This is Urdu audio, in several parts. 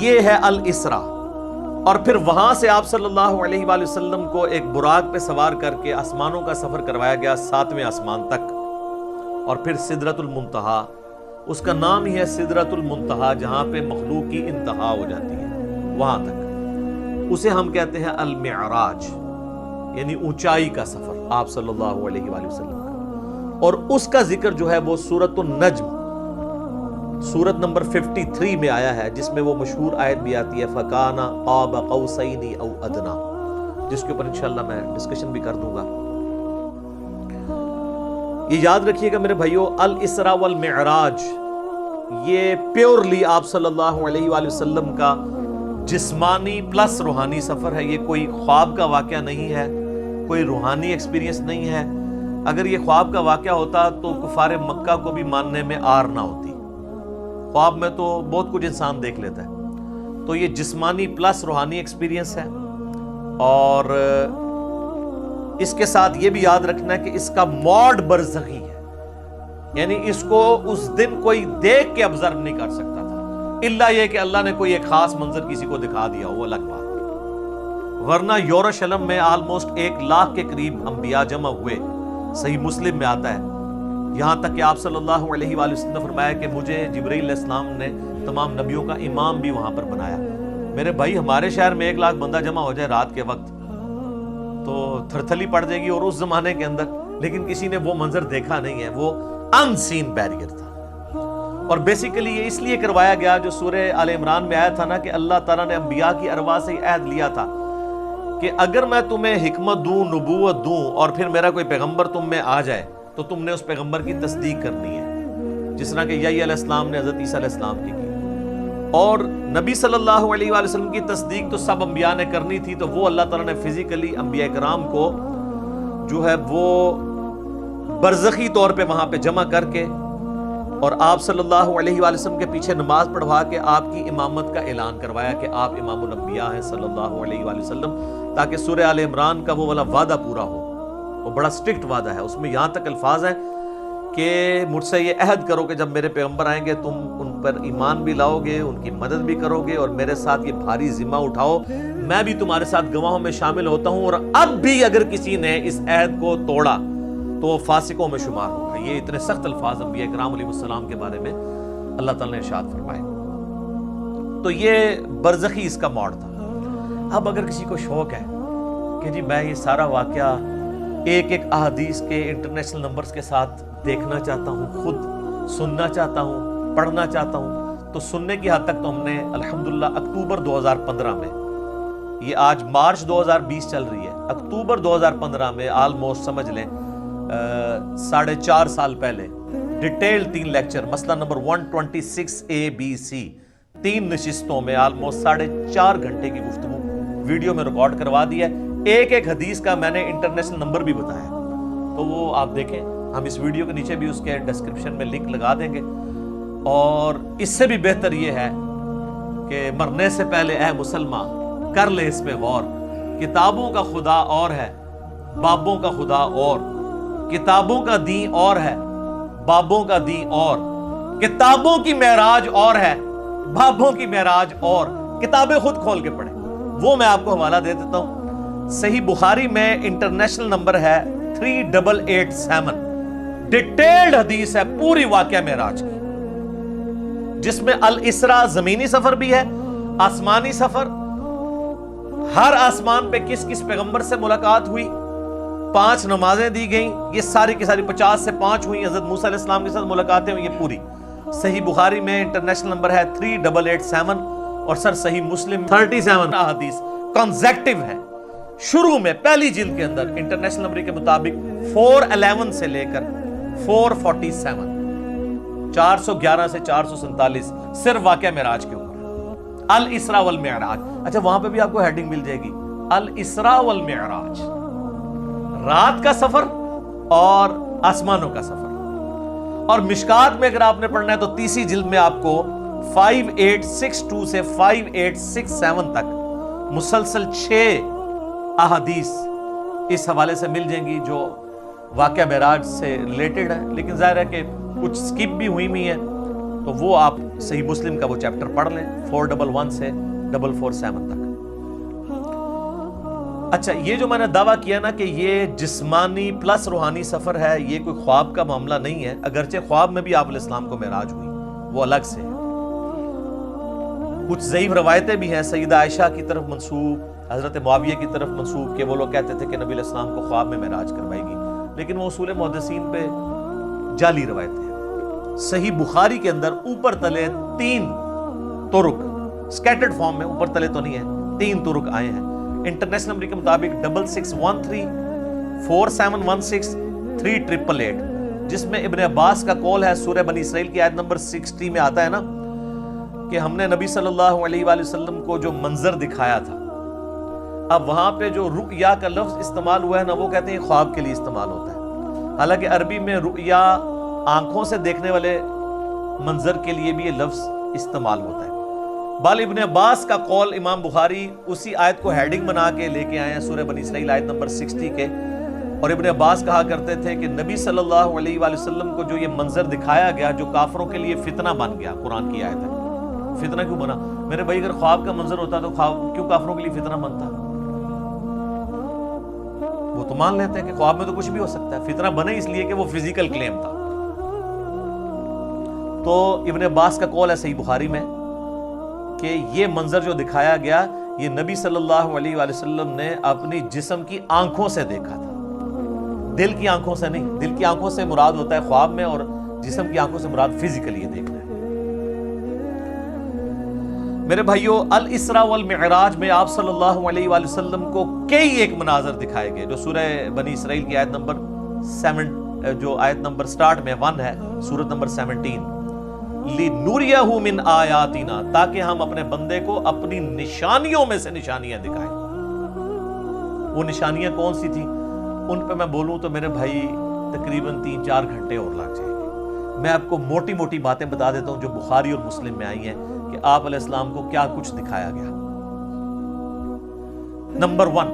یہ ہے الاسرا. اور پھر وہاں سے آپ صلی اللہ علیہ وآلہ وسلم کو ایک براق پہ سوار کر کے آسمانوں کا سفر کروایا گیا 7ویں آسمان تک. اور پھر سدرۃ المنتہا، اس کا نام ہی ہے سدرۃ المنتہا، جہاں پہ مخلوق کی انتہا ہو جاتی ہے، وہاں تک. اسے ہم کہتے ہیں المعراج، یعنی اونچائی کا سفر آپ صلی اللہ علیہ وآلہ وسلم کا. اور اس کا ذکر جو ہے وہ سورۃ النجم سورت نمبر 53 میں آیا ہے، جس میں وہ مشہور آیت بھی آتی ہے فَكَانَ قَابَ قَوْسَيْنِ أَوْ أَدْنَىٰ، جس کے اوپر انشاءاللہ میں ڈسکشن بھی کر دوں گا. یہ یاد رکھیے گا میرے بھائیو، الاسراء والمعراج یہ پیورلی آپ صلی اللہ علیہ وآلہ وسلم کا جسمانی پلس روحانی سفر ہے. یہ کوئی خواب کا واقعہ نہیں ہے، کوئی روحانی ایکسپیرینس نہیں ہے. اگر یہ خواب کا واقعہ ہوتا تو کفار مکہ کو بھی ماننے میں آر نہ ہوتی. خواب میں تو بہت کچھ انسان دیکھ لیتا ہے. تو یہ جسمانی پلس روحانی ایکسپیرینس ہے. اور اس کے ساتھ یہ بھی یاد رکھنا ہے کہ اس کا موڈ برزخی ہے، یعنی اس کو اس دن کوئی دیکھ کے آبزرو نہیں کر سکتا تھا، الا یہ کہ اللہ نے کوئی ایک خاص منظر کسی کو دکھا دیا، وہ الگ بات. ورنہ یروشلم میں آلموسٹ 1 لاکھ کے قریب انبیاء جمع ہوئے. صحیح مسلم میں آتا ہے، یہاں تک کہ آپ صلی اللہ علیہ وآلہ وسلم نے فرمایا کہ مجھے جبرائیل علیہ السلام نے تمام نبیوں کا امام بھی وہاں پر بنایا. میرے بھائی ہمارے شہر میں 1 لاکھ بندہ جمع ہو جائے رات کے وقت تو تھرتھلی پڑ جائے گی، اور اس زمانے کے اندر لیکن کسی نے وہ منظر دیکھا نہیں ہے، وہ ان سین بیریئر تھا. اور بیسیکلی یہ اس لیے کروایا گیا، جو سورہ آل عمران میں آیا تھا نا کہ اللہ تعالیٰ نے انبیاء کی ارواح سے عہد لیا تھا کہ اگر میں تمہیں حکمت دوں، نبوت دوں، اور پھر میرا کوئی پیغمبر تم میں آ جائے تو تم نے اس پیغمبر کی تصدیق کرنی ہے، جس طرح کہ یحییٰ علیہ السلام نے حضرت عیسیٰ علیہ السلام کی. اور نبی صلی اللہ علیہ وآلہ وسلم کی تصدیق تو سب انبیاء نے کرنی تھی، تو وہ اللہ تعالیٰ نے فزیکلی انبیاء کرام کو جو ہے وہ برزخی طور پہ وہاں پہ جمع کر کے اور آپ صلی اللہ علیہ وآلہ وسلم کے پیچھے نماز پڑھوا کے آپ کی امامت کا اعلان کروایا کہ آپ امام الانبیاء ہیں صلی اللہ علیہ وآلہ وسلم، تاکہ سورہ آل عمران کا وہ والا وعدہ پورا ہو. وہ بڑا سٹرکٹ وعدہ ہے، اس میں یہاں تک الفاظ ہیں کہ مجھ سے یہ عہد کرو کہ جب میرے پیغمبر آئیں گے تم ان پر ایمان بھی لاؤ گے، ان کی مدد بھی کرو گے، اور میرے ساتھ یہ بھاری ذمہ اٹھاؤ، میں بھی تمہارے ساتھ گواہوں میں شامل ہوتا ہوں. اور اب بھی اگر کسی نے اس عہد کو توڑا تو وہ فاسقوں میں شمار ہوگا. یہ اتنے سخت الفاظ انبیاء کرام علیہ السلام کے بارے میں اللہ تعالیٰ نے ارشاد فرمائے. تو یہ برزخی اس کا موڈ تھا. اب اگر کسی کو شوق ہے کہ جی میں یہ سارا واقعہ ایک احادیث کے انٹرنیشنل نمبرز کے ساتھ دیکھنا چاہتا ہوں، خود سننا چاہتا ہوں، پڑھنا چاہتا ہوں، تو سننے کی حد تک تو ہم نے الحمدللہ اکتوبر 2015 میں، یہ آج مارچ 2020 چل رہی ہے، اکتوبر 2015 میں آلموسٹ سمجھ لیں 4.5 سال پہلے ڈیٹیل 3 لیکچر مسئلہ نمبر 126 ABC 3 نشستوں میں آلموسٹ 4.5 گھنٹے کی گفتگو ویڈیو میں ریکارڈ کروا دی ہے. ایک حدیث کا میں نے انٹرنیشنل نمبر بھی بتایا، تو وہ آپ دیکھیں، ہم اس ویڈیو کے نیچے بھی اس کے ڈسکرپشن میں لنک لگا دیں گے. اور اس سے بھی بہتر یہ ہے کہ مرنے سے پہلے اے مسلمان کر لے اس پہ غور. کتابوں کا خدا اور ہے، بابوں کا خدا اور. کتابوں کا دین اور ہے، بابوں کا دین اور. کتابوں کی معراج اور ہے، بابوں کی معراج اور. کتابیں خود کھول کے پڑھیں، وہ میں آپ کو حوالہ دے دیتا ہوں. صحیح بخاری میں انٹرنیشنل نمبر ہے 3887. ڈیٹیلڈ حدیث ہے پوری واقعہ معراج کی، جس میں الاسراء زمینی سفر بھی ہے، آسمانی سفر، ہر آسمان پہ کس کس پیغمبر سے ملاقات ہوئی، 5 نمازیں دی گئیں، یہ ساری کی ساری 50 سے 5 ہوئی، حضرت موسیٰ علیہ السلام کے ساتھ ملاقاتیں ہوئی، یہ پوری. صحیح بخاری میں انٹرنیشنل نمبر ہے 3887 اور سر صحیح مسلم 37 حدیث کنزیکٹیو ہے. شروع میں پہلی جلد کے اندر انٹرنیشنل نمبر کے مطابق 411 سے لے کر 447 411 سے 447 صرف واقعہ معراج کے اوپر، الاسراء والمعراج. اچھا وہاں پہ بھی آپ کو ہیڈنگ مل جائے گی، الاسراء والمعراج، رات کا سفر اور آسمانوں کا سفر. اور مشکات میں اگر آپ نے پڑھنا ہے تو 30 جلد میں آپ کو 5862 سے 5867 تک مسلسل 6 احادیث اس حوالے سے مل جائیں گی جو واقعہ معراج سے ریلیٹڈ ہے. لیکن ظاہر ہے کہ کچھ سکپ بھی ہوئی ہیں تو وہ آپ صحیح مسلم کا وہ چیپٹر پڑھ لیں 411 سے 447 تک۔ اچھا، یہ جو میں نے دعویٰ کیا نا کہ یہ جسمانی پلس روحانی سفر ہے، یہ کوئی خواب کا معاملہ نہیں ہے، اگرچہ خواب میں بھی آپ علیہ السلام کو معراج ہوئی، وہ الگ سے ہے۔ کچھ ضعیف روایتیں بھی ہیں سیدہ عائشہ کی طرف منسوب، حضرت معاویہ کی طرف منسوب، کہ وہ لوگ کہتے تھے کہ نبی علیہ السلام کو خواب میں معراج کروائے گی، لیکن وہ اصول محدثین پہ جعلی روایتیں ہیں۔ صحیح بخاری کے اندر اوپر تلے 3 طرق سکیٹرڈ فارم میں، اوپر تلے تو نہیں ہے، 3 طرق آئے ہیں۔ انٹرنیشنل نمبر کے مطابق 6613 4716 3888، جس میں ابن عباس کا قول ہے، سورہ بنی اسرائیل کی آیت نمبر 60 میں آتا ہے نا کہ ہم نے نبی صلی اللہ علیہ وآلہ وسلم کو جو منظر دکھایا تھا، اب وہاں پہ جو رؤیا کا لفظ استعمال ہوا ہے نا، وہ کہتے ہیں خواب کے لیے استعمال ہوتا ہے، حالانکہ عربی میں رؤیا آنکھوں سے دیکھنے والے منظر کے لیے بھی یہ لفظ استعمال ہوتا ہے۔ بال ابن عباس کا قول امام بخاری اسی آیت کو ہیڈنگ بنا کے لے کے آئے ہیں، سورہ بنی اسرائیل آیت نمبر 60 کے، اور ابن عباس کہا کرتے تھے کہ نبی صلی اللہ علیہ وآلہ وسلم کو جو یہ منظر دکھایا گیا، جو کافروں کے لیے فتنہ بن گیا، قرآن کی آیت ہے، فتنہ کیوں بنا؟ میرے بھائی اگر خواب کا منظر ہوتا تو خواب کیوں کافروں کے لیے فتنہ بنتا؟ وہ تو مان لیتے ہیں کہ خواب میں تو کچھ بھی ہو سکتا ہے، فتنہ بنے اس لیے کہ وہ فزیکل کلیم تھا۔ تو ابن عباس کا قول ہے صحیح بخاری میں کہ یہ منظر جو دکھایا گیا، یہ نبی صلی اللہ علیہ وآلہ وسلم نے اپنی جسم کی آنکھوں سے دیکھا تھا، دل کی آنکھوں سے نہیں۔ دل کی آنکھوں سے مراد ہوتا ہے خواب میں، اور جسم کی آنکھوں سے مراد فزیکلی دیکھنا ہے۔ میرے بھائیو، الاسراء والمعراج میں آپ صلی اللہ علیہ وآلہ وسلم کو کئی ایک مناظر دکھائے گئے، جو سورہ بنی اسرائیل کی آیت نمبر 7، جو آیت نمبر سٹارٹ میں 1 ہے، سورت نمبر 17، لِنُرِيَهُ مِنْ آیاتنا، تاکہ ہم اپنے بندے کو اپنی نشانیوں میں سے نشانیاں دکھائیں۔ وہ نشانیاں کون سی تھیں؟ ان پہ میں بولوں تو میرے بھائی تقریباً 3-4 گھنٹے اور لگ جائیں گے۔ میں آپ کو موٹی موٹی باتیں بتا دیتا ہوں جو بخاری اور مسلم میں آئی ہیں کہ آپ علیہ السلام کو کیا کچھ دکھایا گیا۔ نمبر 1،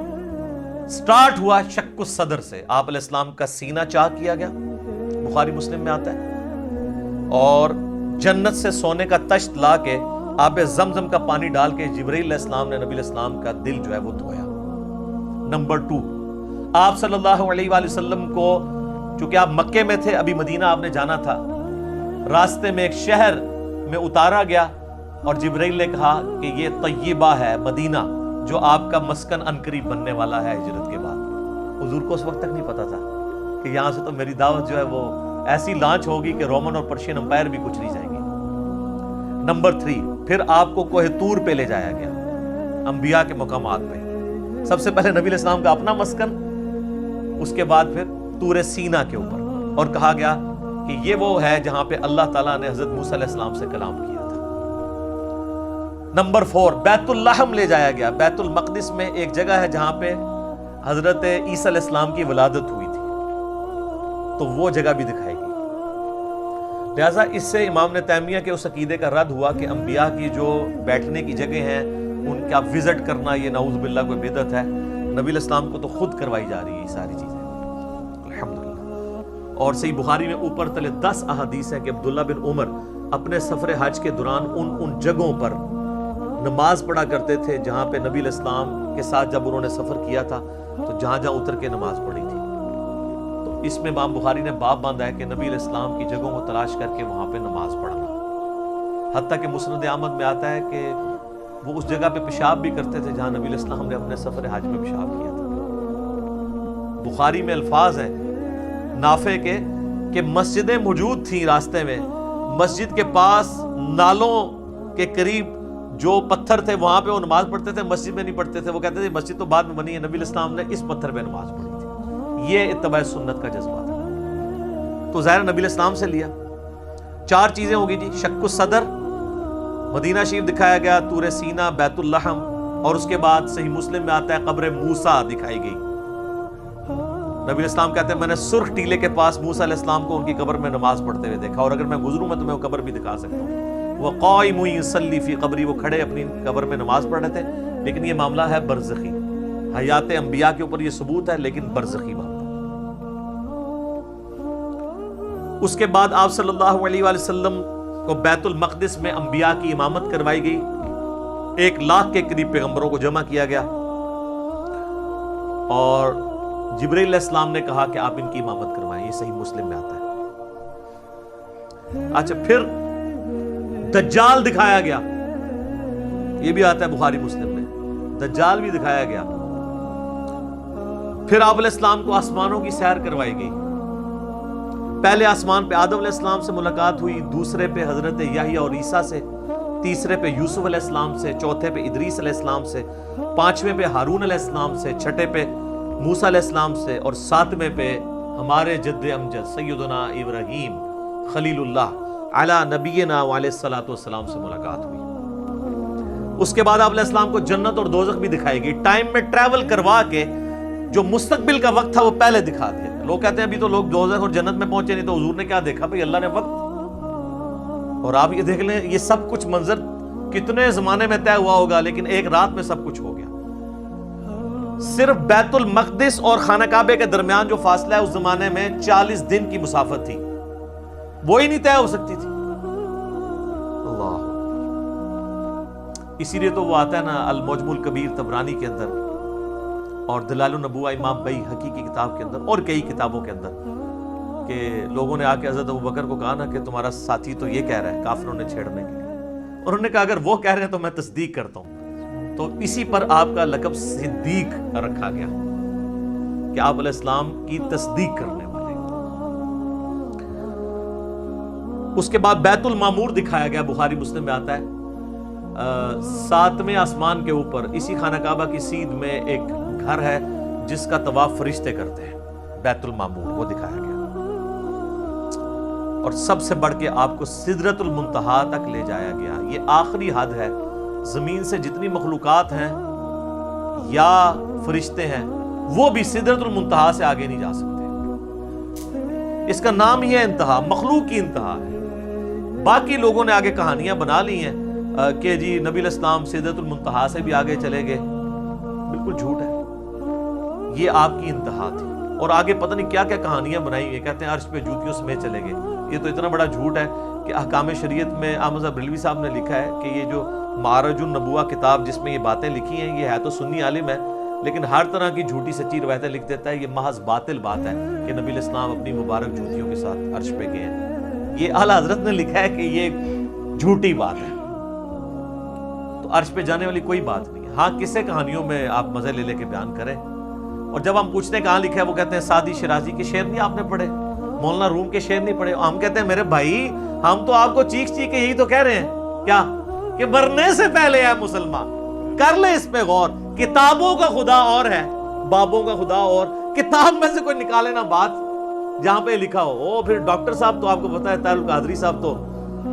سٹارٹ ہوا شق الصدر سے، آپ علیہ السلام کا سینہ چاک کیا گیا، بخاری مسلم میں آتا ہے، اور جنت سے سونے کا تشت لا کے آب زمزم کا پانی ڈال کے جبرائیل علیہ السلام نے نبی علیہ السلام کا دل جو ہے وہ دھویا۔ نمبر 2، آپ صلی اللہ علیہ وآلہ وسلم کو، چونکہ آپ مکے میں تھے، ابھی مدینہ آپ نے جانا تھا، راستے میں ایک شہر میں اتارا گیا اور جبرائیل نے کہا کہ یہ طیبہ ہے، مدینہ، جو آپ کا مسکن عنقریب بننے والا ہے ہجرت کے بعد۔ حضور کو اس وقت تک نہیں پتا تھا کہ یہاں سے تو میری دعوت جو ہے وہ ایسی لانچ ہوگی کہ رومن اور پرشین امپائر بھی کچھ نہیں جائیں گے۔ نمبر 3، پھر آپ کو کوہ طور پہ لے جایا گیا، انبیاء کے مقامات پہ، سب سے پہلے نبی علیہ السلام کا اپنا مسکن، اس کے بعد پھر طور سینہ کے اوپر، اور کہا گیا کہ یہ وہ ہے جہاں پہ اللہ تعالیٰ نے حضرت موسیٰ علیہ السلام سے کلام کیا تھا۔ نمبر 4، بیت اللحم لے جایا گیا، بیت المقدس میں ایک جگہ ہے جہاں پہ حضرت عیسیٰ علیہ السلام کی ولادت ہوئی تھی، تو وہ جگہ بھی دکھائے گی۔ لہٰذا اس سے امام ابن تیمیہ کے اس عقیدے کا رد ہوا کہ انبیاء کی جو بیٹھنے کی جگہ ہیں ان کا وزٹ کرنا یہ نعوذ باللہ کوئی بدعت ہے، نبی علیہ السلام کو تو خود کروائی جا رہی ہے یہ ساری چیزیں، الحمدللہ۔ اور صحیح بخاری میں اوپر تلے 10 احادیث ہیں کہ عبداللہ بن عمر اپنے سفر حج کے دوران ان جگہوں پر نماز پڑھا کرتے تھے جہاں پہ نبی علیہ السلام کے ساتھ جب انہوں نے سفر کیا تھا تو جہاں جہاں اتر کے نماز پڑھی تھی۔ تو اس میں امام بخاری نے باب باندھا ہے کہ نبی علیہ السلام کی جگہوں کو تلاش کر کے وہاں پہ نماز پڑھنا، حتیٰ کہ مسند احمد میں آتا ہے کہ وہ اس جگہ پہ پیشاب بھی کرتے تھے جہاں نبی علیہ السلام نے اپنے سفر حج میں پیشاب کیا تھا۔ بخاری میں الفاظ ہیں نافع کے کہ مسجدیں موجود تھیں راستے میں، مسجد کے پاس نالوں کے قریب جو پتھر تھے وہاں پہ وہ نماز پڑھتے تھے، مسجد میں نہیں پڑھتے تھے۔ وہ کہتے تھے مسجد تو بعد میں بنی ہے، نبی علیہ السلام نے اس پتھر پہ نماز پڑھی تھی۔ یہ اتباع سنت کا جذبہ تھا۔ تو ظاہر نبی علیہ السلام سے لیا۔ 4 چیزیں ہوگی جی، شق الصدر، مدینہ شریف دکھایا گیا، طور سینہ، بیت اللحم، اور اس کے بعد صحیح مسلم میں آتا ہے قبر موسیٰ دکھائی گئی۔ نبی علیہ السلام کہتے ہیں میں نے سرخ ٹیلے کے پاس موسیٰ علیہ السلام کو ان کی قبر میں نماز پڑھتے ہوئے دیکھا، اور اگر میں گزروں میں تمہیں وہ قبر بھی دکھا سکتا ہوں۔ وہ قائم یصلی فی قبری، وہ کھڑے اپنی قبر میں نماز پڑھ رہے تھے، لیکن یہ معاملہ ہے برزخی، حیات انبیاء کے اوپر یہ ثبوت ہے لیکن برزخی معاملہ۔ اس کے بعد آپ صلی اللہ علیہ وآلہ وسلم کو بیت المقدس میں انبیاء کی امامت کروائی گئی. 1,00,000 کے قریب پیغمبروں کو جمع کیا گیا اور جبرائیل علیہ السلام نے کہا کہ آپ ان کی امامت کروائیں. یہ صحیح مسلم میں آتا ہے. اچھا پھر دجال دکھایا گیا. یہ بھی آتا ہے بخاری مسلم میں. دجال بھی دکھایا گیا. پھر آپ علیہ السلام کو آسمانوں کی سیر کروائی گئی. پہلے آسمان پہ آدم علیہ السلام سے ملاقات ہوئی, دوسرے پہ حضرت یحییٰ اور عیسیٰ سے, تیسرے پہ یوسف علیہ السلام سے, چوتھے پہ ادریس علیہ السلام سے, پانچویں پہ ہارون علیہ السلام سے, چھٹے پہ موسیٰ علیہ السلام سے, اور ساتویں پہ ہمارے جد امجد سیدنا ابراہیم خلیل اللہ علی نبینا علیہ الصلوۃ والسلام سے ملاقات ہوئی. اس کے بعد آپ علیہ السلام کو جنت اور دوزخ بھی دکھائی گئی. ٹائم میں ٹریول کروا کے جو مستقبل کا وقت تھا وہ پہلے دکھا دیا. لوگ کہتے ہیں ابھی تو لوگ دوزخ اور جنت میں پہنچے نہیں, تو حضور نے کیا دیکھا؟ بھئی اللہ نے وقت. اور آپ یہ دیکھ لیں یہ سب کچھ منظر کتنے زمانے میں طے ہوا ہوگا, لیکن ایک رات میں سب کچھ ہو گیا. صرف بیت المقدس اور خانہ کعبے کے درمیان جو فاصلہ ہے اس زمانے میں 40 دن کی مسافت تھی, وہی نہیں طے ہو سکتی تھی. اللہ. اسی لیے تو وہ آتا ہے نا المعجم الکبیر طبرانی کے اندر اور دلائل النبوہ امام بیہقی کی کتاب کے اندر اور کئی کتابوں کے اندر, کہ لوگوں نے آ کے حضرت ابوبکر کو کہا نا کہ تمہارا ساتھی تو یہ کہہ رہا ہے کافروں نے چھیڑنے کے لیے, اور انہوں نے کہا اگر وہ کہہ رہے ہیں تو میں تصدیق کرتا ہوں. تو اسی پر آپ کا لقب صدیق رکھا گیا کہ آپ علیہ السلام کی تصدیق کرنے والے. اس کے بعد بیت المعمور دکھایا گیا. بخاری مسلم میں آتا ہے 7ویں آسمان کے اوپر اسی خانہ کعبہ کی سیدھ میں ایک گھر ہے جس کا طواف فرشتے کرتے ہیں. بیت المعمور وہ دکھایا گیا. اور سب سے بڑھ کے آپ کو سدرۃ المنتہا تک لے جایا گیا. یہ آخری حد ہے. زمین سے جتنی مخلوقات ہیں یا فرشتے ہیں وہ بھی سدرۃ المنتہا سے آگے نہیں جا سکتے. اس کا نام ہی ہے انتہا, مخلوق کی انتہا ہے. باقی لوگوں نے آگے کہانیاں بنا لی ہیں کہ جی نبی علیہ السلام سدرۃ المنتہا سے بھی آگے چلے گئے. بالکل جھوٹ ہے. یہ آپ کی انتہا تھی. اور آگے پتہ نہیں کیا کیا کہانیاں بنائی ہوئی. کہتے ہیں عرش پہ جوتیوں سمیت چلے گئے. یہ تو اتنا بڑا جھوٹ ہے کہ احکام شریعت میں احمد بریلوی صاحب نے لکھا ہے کہ یہ جو معرج النبوہ کتاب جس میں یہ باتیں لکھی ہیں یہ ہے تو سنی عالم ہے, لیکن ہر طرح کی جھوٹی سچی روایتیں لکھ دیتا ہے. یہ محض باطل بات ہے کہ نبی علیہ السلام اپنی مبارک جوتیوں کے ساتھ عرش پہ گئے ہیں. یہ اعلیٰ حضرت نے لکھا ہے کہ یہ جھوٹی بات ہے. تو عرش پہ جانے والی کوئی بات نہیں ہے. ہاں قصے کہانیوں میں آپ مزے لے لے کے بیان کریں. اور جب ہم پوچھتے ہیں کہاں لکھا ہے, وہ کہتے ہیں سعدی شیرازی کے شعر نہیں آپ نے پڑھے, مولانا روم کے شعر نہیں پڑھے. ہم کہتے ہیں میرے بھائی ہم تو آپ کو چیخ چیخ کے یہی تو کہہ رہے ہیں کیا کہ مرنے سے پہلے ہے مسلمان, کر لے اس پہ غور. کتابوں کا خدا اور ہے, بابوں کا خدا اور. کتاب میں سے کوئی نکالے نا بات جہاں پہ لکھا ہو. پھر ڈاکٹر صاحب تو آپ کو پتا ہے طاہر القادری صاحب تو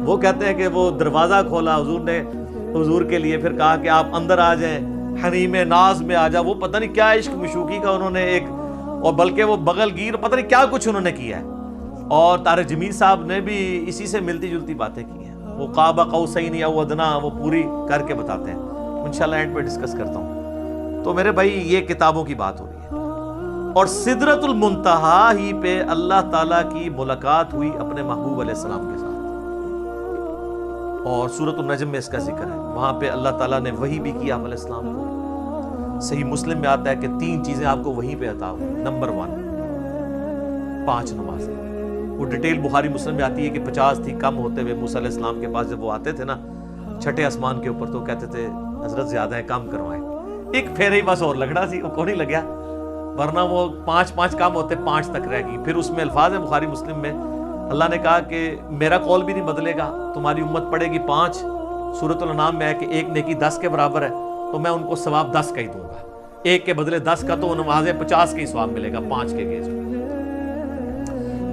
وہ کہتے ہیں کہ وہ دروازہ کھولا حضور نے حضور کے لیے, پھر کہا کہ آپ اندر آ جائیں, حریم ناز میں آ جا. وہ پتہ نہیں کیا عشق مشوقی کا انہوں نے ایک, اور بلکہ وہ بغل گیر پتہ نہیں کیا کچھ انہوں نے کیا ہے. اور طارق جمیل صاحب نے بھی اسی سے ملتی جلتی باتیں کی ہیں. وہ قاب قوسین او ادنا وہ پوری کر کے بتاتے ہیں. انشاءاللہ اینڈ پہ ڈسکس کرتا ہوں. تو میرے بھائی یہ کتابوں کی بات ہو رہی ہے. اور سدرۃ المنتہا ہی پہ اللہ تعالیٰ کی ملاقات ہوئی اپنے محبوب علیہ السلام کے ساتھ. اور سورۃ النجم میں اس کا ذکر ہے. وہاں پہ اللہ تعالیٰ نے وحی بھی کی آپ علیہ السلام کو. صحیح مسلم میں آتا ہے کہ 3 چیزیں آپ کو وہیں پہ عطا ہوئی. نمبر 1 5 نمازیں. وہ ڈیٹیل بخاری مسلم میں آتی ہے کہ 50 تھی, کم ہوتے ہوئے موسیٰ علیہ السلام کے پاس جب وہ آتے تھے نا چھٹے آسمان کے اوپر, تو کہتے تھے حضرت زیادہ ہے کم کروائیں. ایک پھیرے ہی بس اور لگنا سی, وہ کو نہیں لگیا, ورنہ وہ 5 کم ہوتے 5 تک رہ گئی. پھر اس میں الفاظ ہیں بخاری مسلم میں, اللہ نے کہا کہ میرا قول بھی نہیں بدلے گا, تمہاری امت پڑے گی 5. سورۃ الانعام میں ہے کہ ایک نیکی 10 کے برابر ہے, تو میں ان کو ثواب 10 کا ہی دوں گا. ایک کے بدلے 10 کا, تو نمازیں 50 کے ہی ثواب ملے گا 5 کے گیز.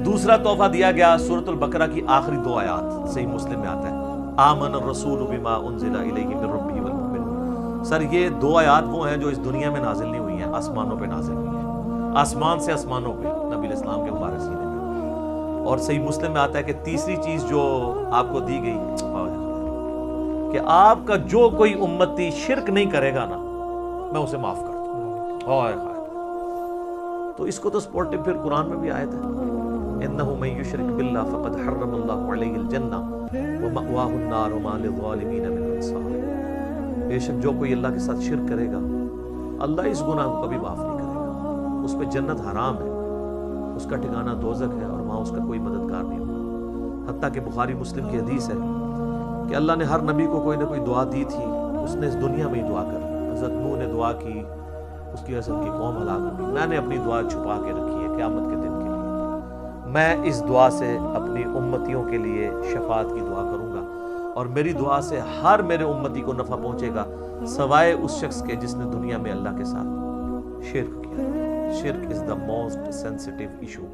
دوسرا تحفہ دیا گیا سورۃ البقرہ کی آخری 2 آیات. صحیح مسلم میں آتا ہے آمن الرسول بما انزل الیہ من ربہ والمؤمنون. سر یہ 2 آیات وہ ہیں جو اس دنیا میں نازل نہیں ہوئی ہیں, آسمانوں پہ نازل ہوئی ہیں. آسمان سے آسمانوں پہ نبی علیہ السلام کے مبارک سینے میں. اور صحیح مسلم میں آتا ہے کہ تیسری چیز جو آپ کو دی گئی کہ آپ کا جو کوئی امتی شرک نہیں کرے گا نا میں اسے معاف کر دوں. تو اس کو تو سپورٹو پھر قرآن میں بھی آیت ہے انہ من یشرک باللہ فقد حرم اللہ علیہ الجنہ وَمَأْوَاهُ النَّارُ وَمَا لِلظَّالِمِينَ مِنْ أَنصَارٍ۔ بے شک جو کوئی اللہ کے ساتھ شرک کرے گا اللہ اس گناہ کو کبھی معاف نہیں کرے گا، اس پہ جنت حرام ہے، اس کا ٹھکانہ دوزخ ہے اور وہاں اس کا کوئی مددگار نہیں ہوگا۔ حتیٰ کہ بخاری مسلم کی حدیث ہے کہ اللہ نے ہر نبی کو کوئی نہ کوئی دعا دی تھی، اس نے اس دنیا میں ہی دعا کر لی۔ حضرت نوح نے دعا کی، اس کی وجہ سے ان کی قوم ہلاک ہو گئی۔ میں نے اپنی دعا چھپا کے رکھی ہے قیامت کے دن کے لیے، میں اس دعا سے اپنی امتیوں کے لیے شفاعت کی دعا کروں گا، اور میری دعا سے ہر میرے امتی کو نفع پہنچے گا سوائے اس شخص کے جس نے دنیا میں اللہ کے ساتھ شرک کیا۔ شرک is the most sensitive issue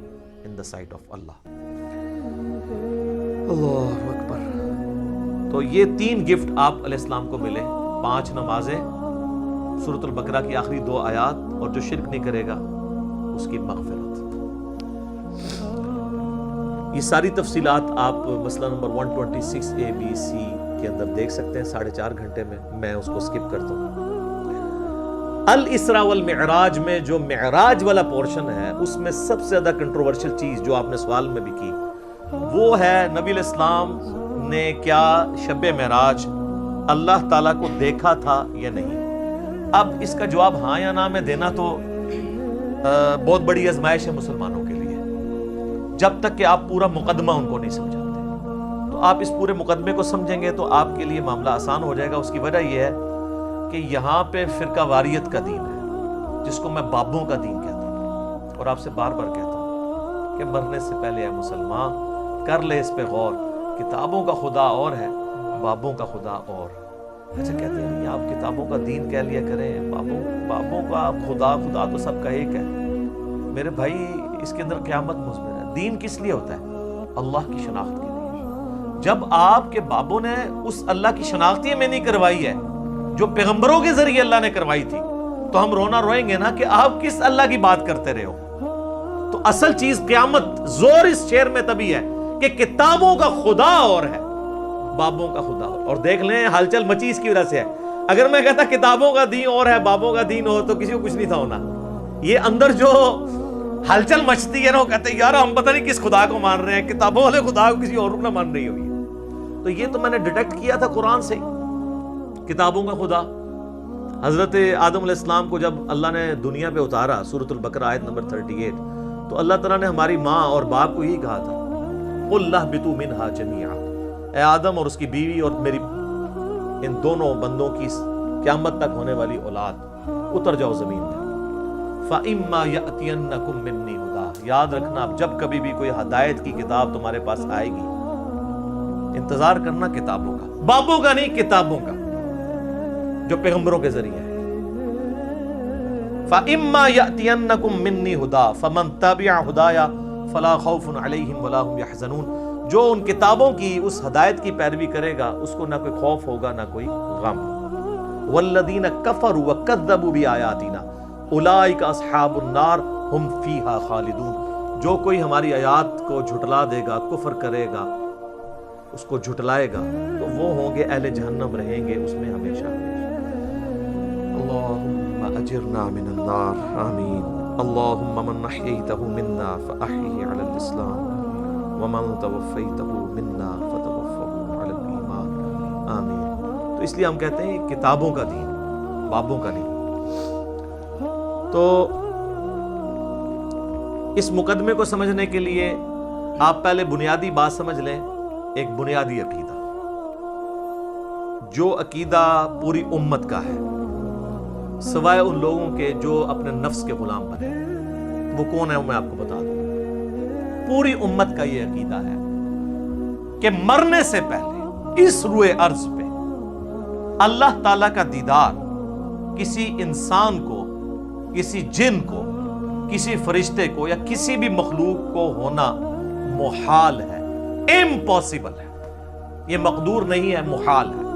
in the sight of Allah۔ اللہ اکبر۔ تو یہ 3 گفٹ آپ علیہ السلام کو ملے، 5 نمازیں، سورۃ البقرہ کی آخری 2 آیات، اور جو شرک نہیں کرے گا اس کی مغفرت۔ یہ ساری تفصیلات آپ مسئلہ نمبر 126 ABC کے اندر دیکھ سکتے ہیں 4.5 گھنٹے میں اس کو سکپ کرتا ہوں۔ الاسراء والمعراج میں جو معراج والا پورشن ہے اس میں سب سے زیادہ کنٹروورشل چیز جو آپ نے سوال میں بھی کی وہ ہے نبی علیہ السلام نے کیا شب معراج اللہ تعالیٰ کو دیکھا تھا یا نہیں۔ اب اس کا جواب ہاں یا نہ میں دینا تو بہت بڑی آزمائش ہے مسلمانوں کے لیے، جب تک کہ آپ پورا مقدمہ ان کو نہیں سمجھاتے۔ تو آپ اس پورے مقدمے کو سمجھیں گے تو آپ کے لیے معاملہ آسان ہو جائے گا۔ اس کی وجہ یہ ہے کہ یہاں پہ فرقہ واریت کا دین ہے، جس کو میں بابوں کا دین کہتا ہوں، اور آپ سے بار بار کہتا ہوں کہ مرنے سے پہلے اے مسلمان کر لے اس پہ غور، کتابوں کا خدا اور ہے، بابوں کا خدا اور۔ اچھا کہتے ہیں آپ کتابوں کا دین کہہ لیا کریں، بابوں کا خدا تو سب کا ایک ہے۔ میرے بھائی اس کے اندر قیامت مضمر ہے۔ دین کس لیے ہوتا ہے؟ اللہ کی شناخت کے لیے۔ جب آپ کے بابوں نے اس اللہ کی شناخت ہی میں نہیں کروائی ہے جو پیغمبروں کے ذریعے اللہ نے کروائی تھی، تو ہم رونا روئیں گے نا کہ آپ کس اللہ کی بات کرتے رہے ہو۔ تو اصل چیز قیامت زور اس شعر میں تبھی ہے کہ کتابوں کا خدا اور ہے، بابوں کا خدا اور دیکھ لیں ہلچل مچی اس کی وجہ سے ہے۔ اگر میں کہتا کتابوں کا دین اور ہے بابوں کا دین اور، تو کسی کو کچھ نہیں تھا ہونا۔ یہ اندر جو ہلچل مچتی ہے نا، وہ کہتے ہیں یار ہم پتہ نہیں کس خدا کو مان رہے ہیں، کتابوں والے خدا کو کسی اور کو نہ مان رہی ہوئی ہے۔ تو یہ تو میں نے ڈیٹیکٹ کیا تھا قرآن سے، کتابوں کا خدا۔ حضرت آدم علیہ السلام کو جب اللہ نے دنیا پہ اتارا، سورۃ البقرہ آیت نمبر 38، تو اللہ تعالیٰ نے ہماری ماں اور باپ کو یہی کہا تھا قُلْ اهْبِطُوا مِنْهَا جَمِيعًا، اے آدم اور اس کی بیوی اور میری ان دونوں بندوں کی قیامت تک ہونے والی اولاد اتر جاؤ زمین میں۔ فَإِمَّا يَأْتِيَنَّكُم مِّنِّي هُدًى، یاد رکھنا اب جب کبھی بھی کوئی ہدایت کی کتاب تمہارے پاس آئے گی، انتظار کرنا کتابوں کا، بابوں کا نہیں، کتابوں کا جو پیغمبروں کے ذریعے ہے۔ فَإِمَّا يَأْتِيَنَّكُم مِّنِّي هُدًى فَمَن تَبِعَ هُدَايَ فَلَا خَوْفٌ عَلَيْهِمْ وَلَا هُمْ يَحْزَنُونَ، جو ان کتابوں کی اس ہدایت کی پیروی کرے گا اس کو نہ کوئی خوف ہوگا نہ کوئی غم۔ وَالَّذِينَ كَفَرُوا وَكَذَّبُوا بِآيَاتِنَا أُولَئِكَ أَصْحَابُ النَّارِ هُمْ فِيهَا خَالِدُونَ، جو کوئی ہماری آیات کو جھٹلا دے گا، کفر کرے گا، اس کو جھٹلائے گا، تو وہ ہوں گے اہل جہنم، رہیں گے اس میں ہمیشہ۔ اللہم اجرنا من النار، آمین۔ اللہم من احییتہ منا فاحیہ علی الاسلام ومن توفیتہ منا فتوفہ علی الایمان، آمین۔ تو اس لیے ہم کہتے ہیں کتابوں کا دین، بابوں کا نہیں۔ تو اس مقدمے کو سمجھنے کے لیے آپ پہلے بنیادی بات سمجھ لیں، ایک بنیادی عقیدہ، جو عقیدہ پوری امت کا ہے سوائے ان لوگوں کے جو اپنے نفس کے غلام بنے۔ وہ کون ہے وہ میں آپ کو بتا دوں۔ پوری امت کا یہ عقیدہ ہے کہ مرنے سے پہلے اس روئے ارض پہ اللہ تعالیٰ کا دیدار کسی انسان کو، کسی جن کو، کسی فرشتے کو یا کسی بھی مخلوق کو ہونا محال ہے، امپاسبل ہے، یہ مقدور نہیں ہے، محال ہے۔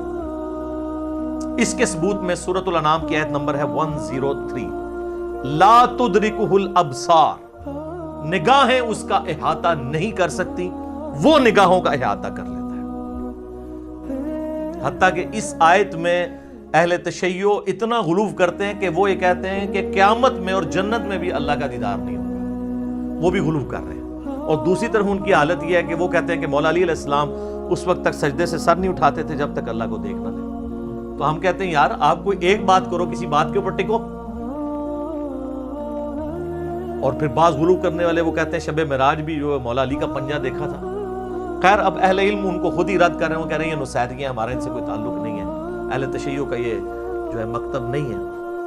اس کے ثبوت میں سورۃ الانعام کی آیت نمبر ہے 103، لا تدرکہ الابصار، نگاہیں اس کا احاطہ نہیں کر سکتی، وہ نگاہوں کا احاطہ کر لیتا ہے۔ حتیٰ کہ اس آیت میں اہل تشیع اتنا غلو کرتے ہیں کہ وہ یہ کہتے ہیں کہ قیامت میں اور جنت میں بھی اللہ کا دیدار نہیں ہوگا، وہ بھی غلو کر رہے ہیں۔ اور دوسری طرف ان کی حالت یہ ہے کہ وہ کہتے ہیں کہ مولا علی علیہ السلام اس وقت تک سجدے سے سر نہیں اٹھاتے تھے جب تک اللہ کو دیکھ نہ لیں. تو ہم کہتے ہیں یار آپ کوئی ایک بات کرو, کسی بات کے اوپر ٹکو. اور پھر بعض غلو کرنے والے وہ کہتے ہیں شب معراج بھی جو مولا علی کا پنجہ دیکھا تھا. خیر اب اہل علم ان کو خود ہی رد کر رہے ہیں, وہ کہہ رہے ہیں یہ نصیحتیاں ہمارے ان سے کوئی تعلق نہیں ہے, اہل تشیع کا یہ جو ہے مکتب نہیں ہے,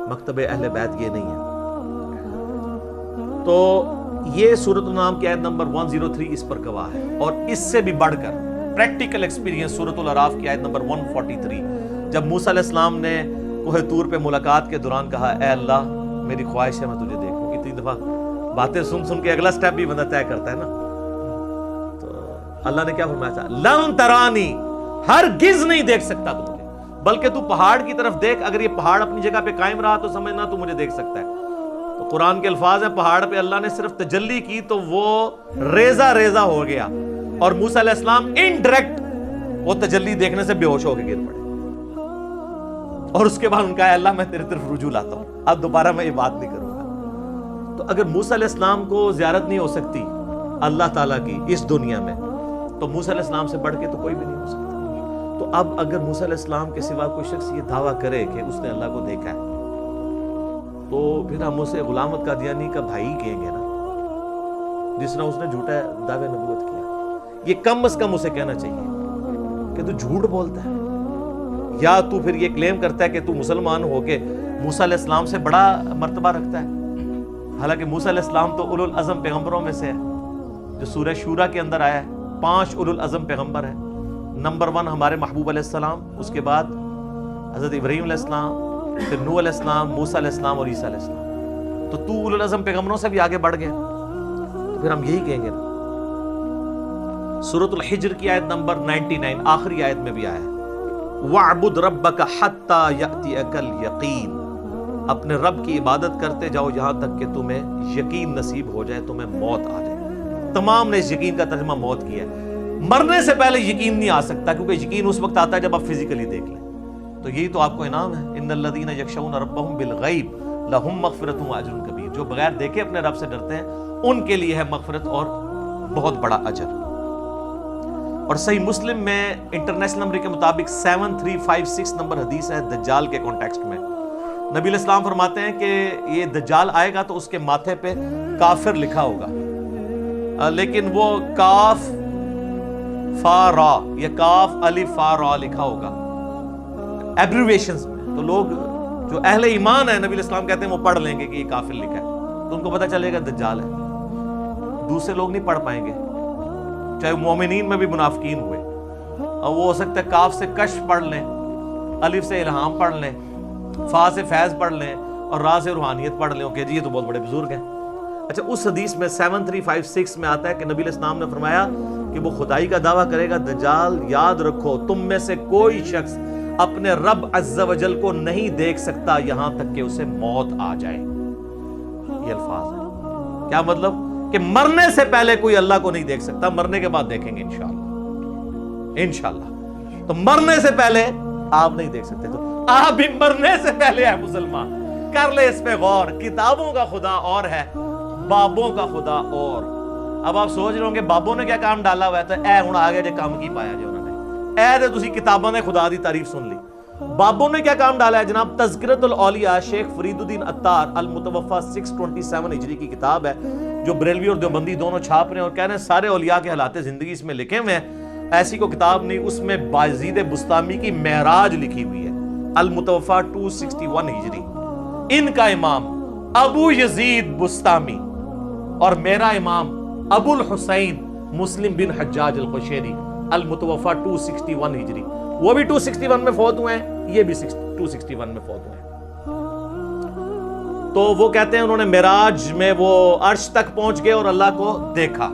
مکتب اہل بیت یہ نہیں ہے. تو یہ سورۃ الانعام کی آیت نمبر 103 اس پر گواہ ہے. اور اس سے بھی بڑھ کر پریکٹیکل ایکسپیرینس سورۃ الاعراف کی آیت نمبر 143, جب موسیٰ علیہ السلام نے کوہ طور پہ ملاقات کے دوران کہا اے اللہ میری خواہش ہے میں تجھے دیکھوں. کتنی دفعہ باتیں سن کے اگلا سٹیپ بھی بندہ طے کرتا ہے نا. تو اللہ نے کیا فرمایا تھا, لن ترانی, ہرگز نہیں دیکھ سکتا تو مجھے, بلکہ تو پہاڑ کی طرف دیکھ, اگر یہ پہاڑ اپنی جگہ پہ قائم رہا تو سمجھنا تو مجھے دیکھ سکتا ہے. تو قرآن کے الفاظ ہیں پہاڑ پہ اللہ نے صرف تجلی کی تو وہ ریزہ ریزہ ہو گیا, اور موسیٰ علیہ السلام انڈائریکٹ وہ تجلی دیکھنے سے بے ہوش ہو کے گر پڑے. اور اس کے بعد ان کا اللہ میں تیرے طرف رجوع لاتا ہوں, اب دوبارہ میں یہ بات نہیں کروں گا. تو اگر موسیٰ علیہ السلام کو زیارت نہیں ہو سکتی اللہ تعالیٰ کی اس دنیا میں, تو موسیٰ علیہ السلام سے بڑھ کے تو کوئی بھی نہیں ہو سکتا. تو اب اگر موسیٰ علیہ السلام کے سوا کوئی شخص یہ دعویٰ کرے کہ اس نے اللہ کو دیکھا ہے, تو پھر ہم اسے غلام احمد قادیانی کا بھائی کہیں گے نا, جس طرح اس نے جھوٹا دعوے نبوت کیا. یہ کم از کم اسے کہنا چاہیے کہ تو جھوٹ بولتا ہے, یا تو پھر یہ کلیم کرتا ہے کہ تو مسلمان ہو کے موسیٰ علیہ السلام سے بڑا مرتبہ رکھتا ہے. حالانکہ موسیٰ علیہ السلام تو اولو العزم پیغمبروں میں سے ہے, جو سورہ شورا کے اندر آیا ہے. 5 اولو العزم پیغمبر ہیں. نمبر 1 ہمارے محبوب علیہ السلام, اس کے بعد حضرت ابراہیم علیہ السلام, پھر نوح علیہ السلام, موسیٰ علیہ السلام اور عیسیٰ علیہ السلام. تو اولو العزم پیغمبروں سے بھی آگے بڑھ گئے, تو پھر ہم یہی کہیں گے نا. سورۃ الحجر کی آیت نمبر 99 آخری آیت میں بھی آیا ہے, وَاعْبُدْ رَبَّكَ حَتَّى يَأْتِيَكَ الْيَقِينُ, اپنے رب کی عبادت کرتے جاؤ یہاں تک کہ تمہیں یقین نصیب ہو جائے, تمہیں موت آ جائے. تمام نے اس یقین کا ترجمہ موت کیا ہے. مرنے سے پہلے یقین نہیں آ سکتا, کیونکہ یقین اس وقت آتا ہے جب آپ فزیکلی دیکھ لیں. تو یہی تو آپ کو انعام ہے, ان الذین یخشون ربهم بالغیب لہم مغفرۃ واجر کبیر. جو بغیر دیکھے اپنے رب سے ڈرتے ہیں ان کے لیے ہے مغفرت اور بہت بڑا اجر. اور صحیح مسلم میں انٹرنیشنل نمبر کے مطابق 7356 نمبر حدیث ہے دجال کے کانٹیکسٹ میں. نبی علیہ السلام فرماتے ہیں کہ یہ دجال آئے گا تو اس کے ماتھے پہ کافر لکھا ہوگا, لیکن وہ کاف فا را یا کاف الف فا را لکھا ہوگا ایبریویشنز میں. تو لوگ جو اہل ایمان ہیں نبی علیہ السلام کہتے ہیں وہ پڑھ لیں گے کہ یہ کافر لکھا ہے, تو ان کو پتہ چلے گا دجال ہے. دوسرے لوگ نہیں پڑھ پائیں گے, چاہے مومنین میں بھی منافقین ہوئے, اور وہ ہو سکتا ہے کاف سے کشف پڑھ لیں, الف سے الہام پڑھ لیں, فا سے فیض پڑھ لیں, اور را سے روحانیت پڑھ لیں. کہ جی یہ تو بہت بڑے بزرگ ہیں. اچھا, اس حدیث میں 7356 میں آتا ہے کہ نبی علیہ السلام نے فرمایا کہ وہ خدائی کا دعویٰ کرے گا دجال, یاد رکھو تم میں سے کوئی شخص اپنے رب عز و جل کو نہیں دیکھ سکتا یہاں تک کہ اسے موت آ جائے. یہ الفاظ ہیں. کیا مطلب؟ کہ مرنے سے پہلے کوئی اللہ کو نہیں دیکھ سکتا, مرنے کے بعد دیکھیں گے انشاءاللہ. انشاءاللہ. تو مرنے سے پہلے آپ نہیں دیکھ سکتے. تو آپ بھی مرنے سے پہلے ہے مسلمان, کر لے اس پہ غور. کتابوں کا خدا اور ہے, بابوں کا خدا اور. اب آپ سوچ رہے ہوں گے بابوں نے کیا کام ڈالا ہوا ہے, تو اے ہوں آگے جے کام کی پایا جو انہوں نے, اے دے تسی کتابوں نے خدا دی تعریف سن لی. بابوں نے کیا کام ڈالا ہے جناب؟ تذکرۃ الاولیاء شیخ فرید الدین عطار المتوفی 627 ہجری کی کتاب ہے, جو بریلوی اور دیوبندی دونوں چھاپ رہے ہیں, اور کہہ رہے ہیں سارے اولیاء کے حالات زندگی اس میں لکھے ہوئے ہیں. ایسی کوئی کتاب نہیں. اس میں بایزید بسطامی کی معراج لکھی ہوئی ہے, المتوفی 261 ہجری. ان کا امام ابو یزید بسطامی اور میرا امام ابو الحسین مسلم بن حجاج القشیری المتوفی 261 ہجری. وہ بھی 261 میں فوت ہوئے ہیں, یہ بھی 261 میں فوت ہوئے ہیں. تو وہ کہتے ہیں انہوں نے معراج میں وہ عرش تک پہنچ گئے اور اللہ کو دیکھا,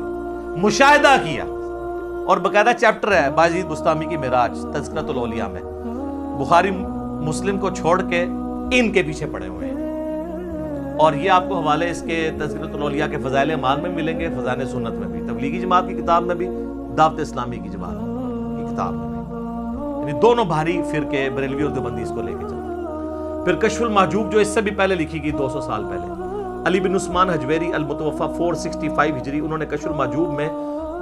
مشاہدہ کیا, اور باقاعدہ چیپٹر ہے بایزید بسطامی کی معراج تذکرۃ الاولیاء میں. بخاری مسلم کو چھوڑ کے ان کے پیچھے پڑے ہوئے ہیں. اور یہ آپ کو حوالے اس کے تذکرۃ الاولیاء کے فضائل اعمال میں ملیں گے, فضائل سنت میں بھی, تبلیغی جماعت کی کتاب میں بھی, دعوت اسلامی کی جماعت کی کتاب میں بھی. یعنی دونوں بھاری فرقے بریلوی اور دیوبندی اس کو لے کے چلتے ہیں. پھر کشف المحجوب جو اس سے بھی پہلے لکھی گئی 200 سال پہلے, علی بن عثمان حجویری المتوفی 465 ہجری, انہوں نے کشف المحجوب میں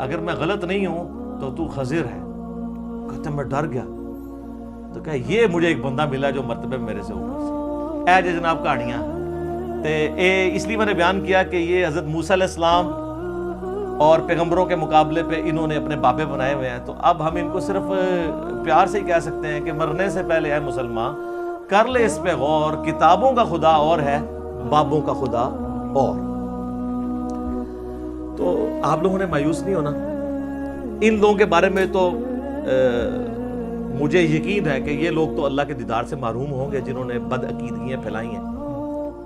اگر میں غلط نہیں ہوں تو تو خضر ہے. کہتے میں ڈر گیا. تو کہا یہ مجھے ایک بندہ ملا جو مرتبے میرے سے اوپر سے. اے جناب کہانیاں تے اس لیے میں نے بیان کیا کہ یہ حضرت موسیٰ علیہ السلام اور پیغمبروں کے مقابلے پہ انہوں نے اپنے بابے بنائے ہوئے ہیں. تو اب ہم ان کو صرف پیار سے ہی کہہ سکتے ہیں کہ مرنے سے پہلے اے مسلمان کر لے اس پہ غور. کتابوں کا خدا اور ہے, بابوں کا خدا اور. تو آپ لوگوں نے مایوس نہیں ہونا. ان لوگوں کے بارے میں تو مجھے یقین ہے کہ یہ لوگ تو اللہ کے دیدار سے محروم ہوں گے جنہوں نے بد عقیدگیاں پھیلائی ہیں,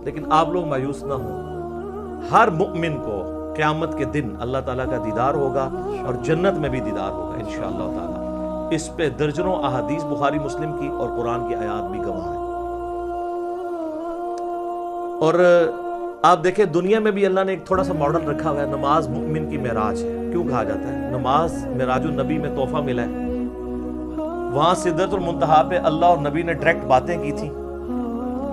لیکن آپ لوگ مایوس نہ ہوں. ہر مؤمن کو قیامت کے دن اللہ تعالیٰ کا دیدار ہوگا اور جنت میں بھی دیدار ہوگا انشاءاللہ تعالیٰ. اس پہ درجنوں احادیث بخاری مسلم کی اور قرآن کی آیات بھی گواہ ہیں. اور آپ دیکھیں دنیا میں بھی اللہ نے ایک تھوڑا سا ماڈل رکھا ہوا ہے. نماز مؤمن کی معراج ہے. کیوں کہا جاتا ہے نماز معراج النبی میں تحفہ ملا ہے؟ وہاں سدرۃ المنتہا پہ اللہ اور نبی نے ڈائریکٹ باتیں کی تھیں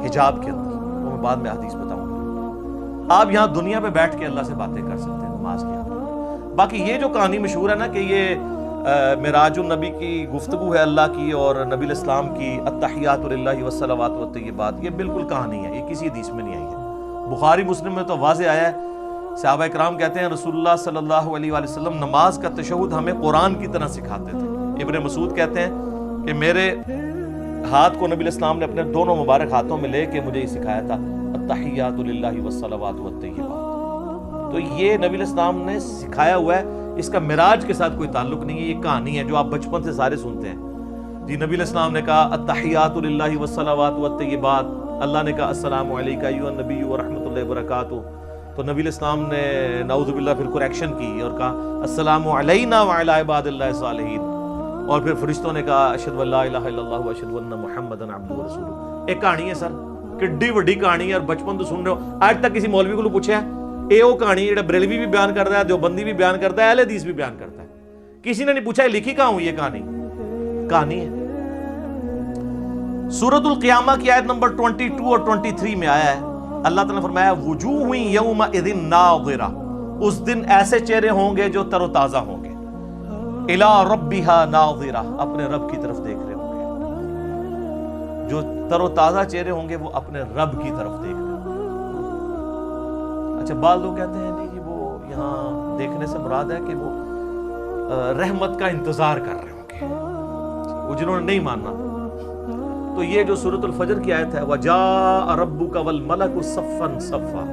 حجاب کے اندر, وہ میں بعد میں حدیث بتاؤں گا. آپ یہاں دنیا پہ بیٹھ کے اللہ سے باتیں کر سکتے ہیں نماز کے اندر. باقی یہ جو کہانی مشہور ہے نا کہ یہ معراج النبی کی گفتگو ہے اللہ کی اور نبی الاسلام کی التحیات للہ والصلوات والطیبات, یہ بالکل کہانی ہے, یہ کسی حدیث میں نہیں آئی ہے. بخاری مسلم میں تو واضح آیا ہے. صحابہ کرام کہتے ہیں رسول اللہ صلی اللہ علیہ وآلہ وسلم نماز کا تشہد ہمیں قرآن کی طرح سکھاتے تھے. ابن مسعود کہتے ہیں کہ میرے ہاتھ کو نبی الاسلام نے اپنے دونوں مبارک ہاتھوں میں لے کے مجھے یہ سکھایا تھا التحیات للہ والصلوات والطیبات. تو یہ نبی الاسلام نے سکھایا ہوا ہے, اس کا معراج کے ساتھ کوئی تعلق نہیں ہے. یہ کہانی ہے جو آپ بچپن سے سارے سنتے ہیں. جی نبی الاسلام نے کہا التحیات للہ والصلوات والطیبات, اللہ نے کہا السلام علیکہ ایھا النبی ورحمۃ اللہ وبرکاتہ. تو نبی الاسلام نے نعوذ باللہ پھر کریکشن کی اور کہا السلام علینا وعلی عباد اللہ الصالحین. اور پھر فرشتوں نے کہا اشہد ان لا الہ الا اللہ واشہد ان محمدا عبدہ ورسولہ. ایک کہانی ہے سر, کڈی وڈی کہانی ہے, اور بچپن تو سن رہے ہو. آج تک کسی مولوی کو پوچھا ہے اے وہ کہانی جڑا بریلوی بھی بیان کرتا ہے, دیوبندی بھی بیان کرتا ہے, اہل حدیث بھی بیان کرتا ہے, کسی نے نہیں پوچھا لکھی کہاں ہوئی یہ کہانی ہے. سورۃ القیامہ کی آیت نمبر 22 اور 23 میں آیا ہے, اللہ تعالیٰ نے فرمایا وجوہ یومئذ ناظرہ, اس دن ایسے چہرے ہوں گے جو تر و تازہ ہوں گے, الی ربہا ناظرہ, اپنے رب کی طرف دیکھ رہے ہوں گے. جو تر و تازہ چہرے ہوں گے وہ اپنے رب کی طرف دیکھ رہے ہوں گے. اچھا بعض لوگ کہتے ہیں نہیں جی وہ یہاں دیکھنے سے مراد ہے کہ وہ رحمت کا انتظار کر رہے ہوں گے, وہ جنہوں نے نہیں ماننا. تو یہ جو سورۃ الفجر کی آیت ہے وَجَاءَ رَبُّكَ وَالْمَلَكُ صَفًّا صَفًّا,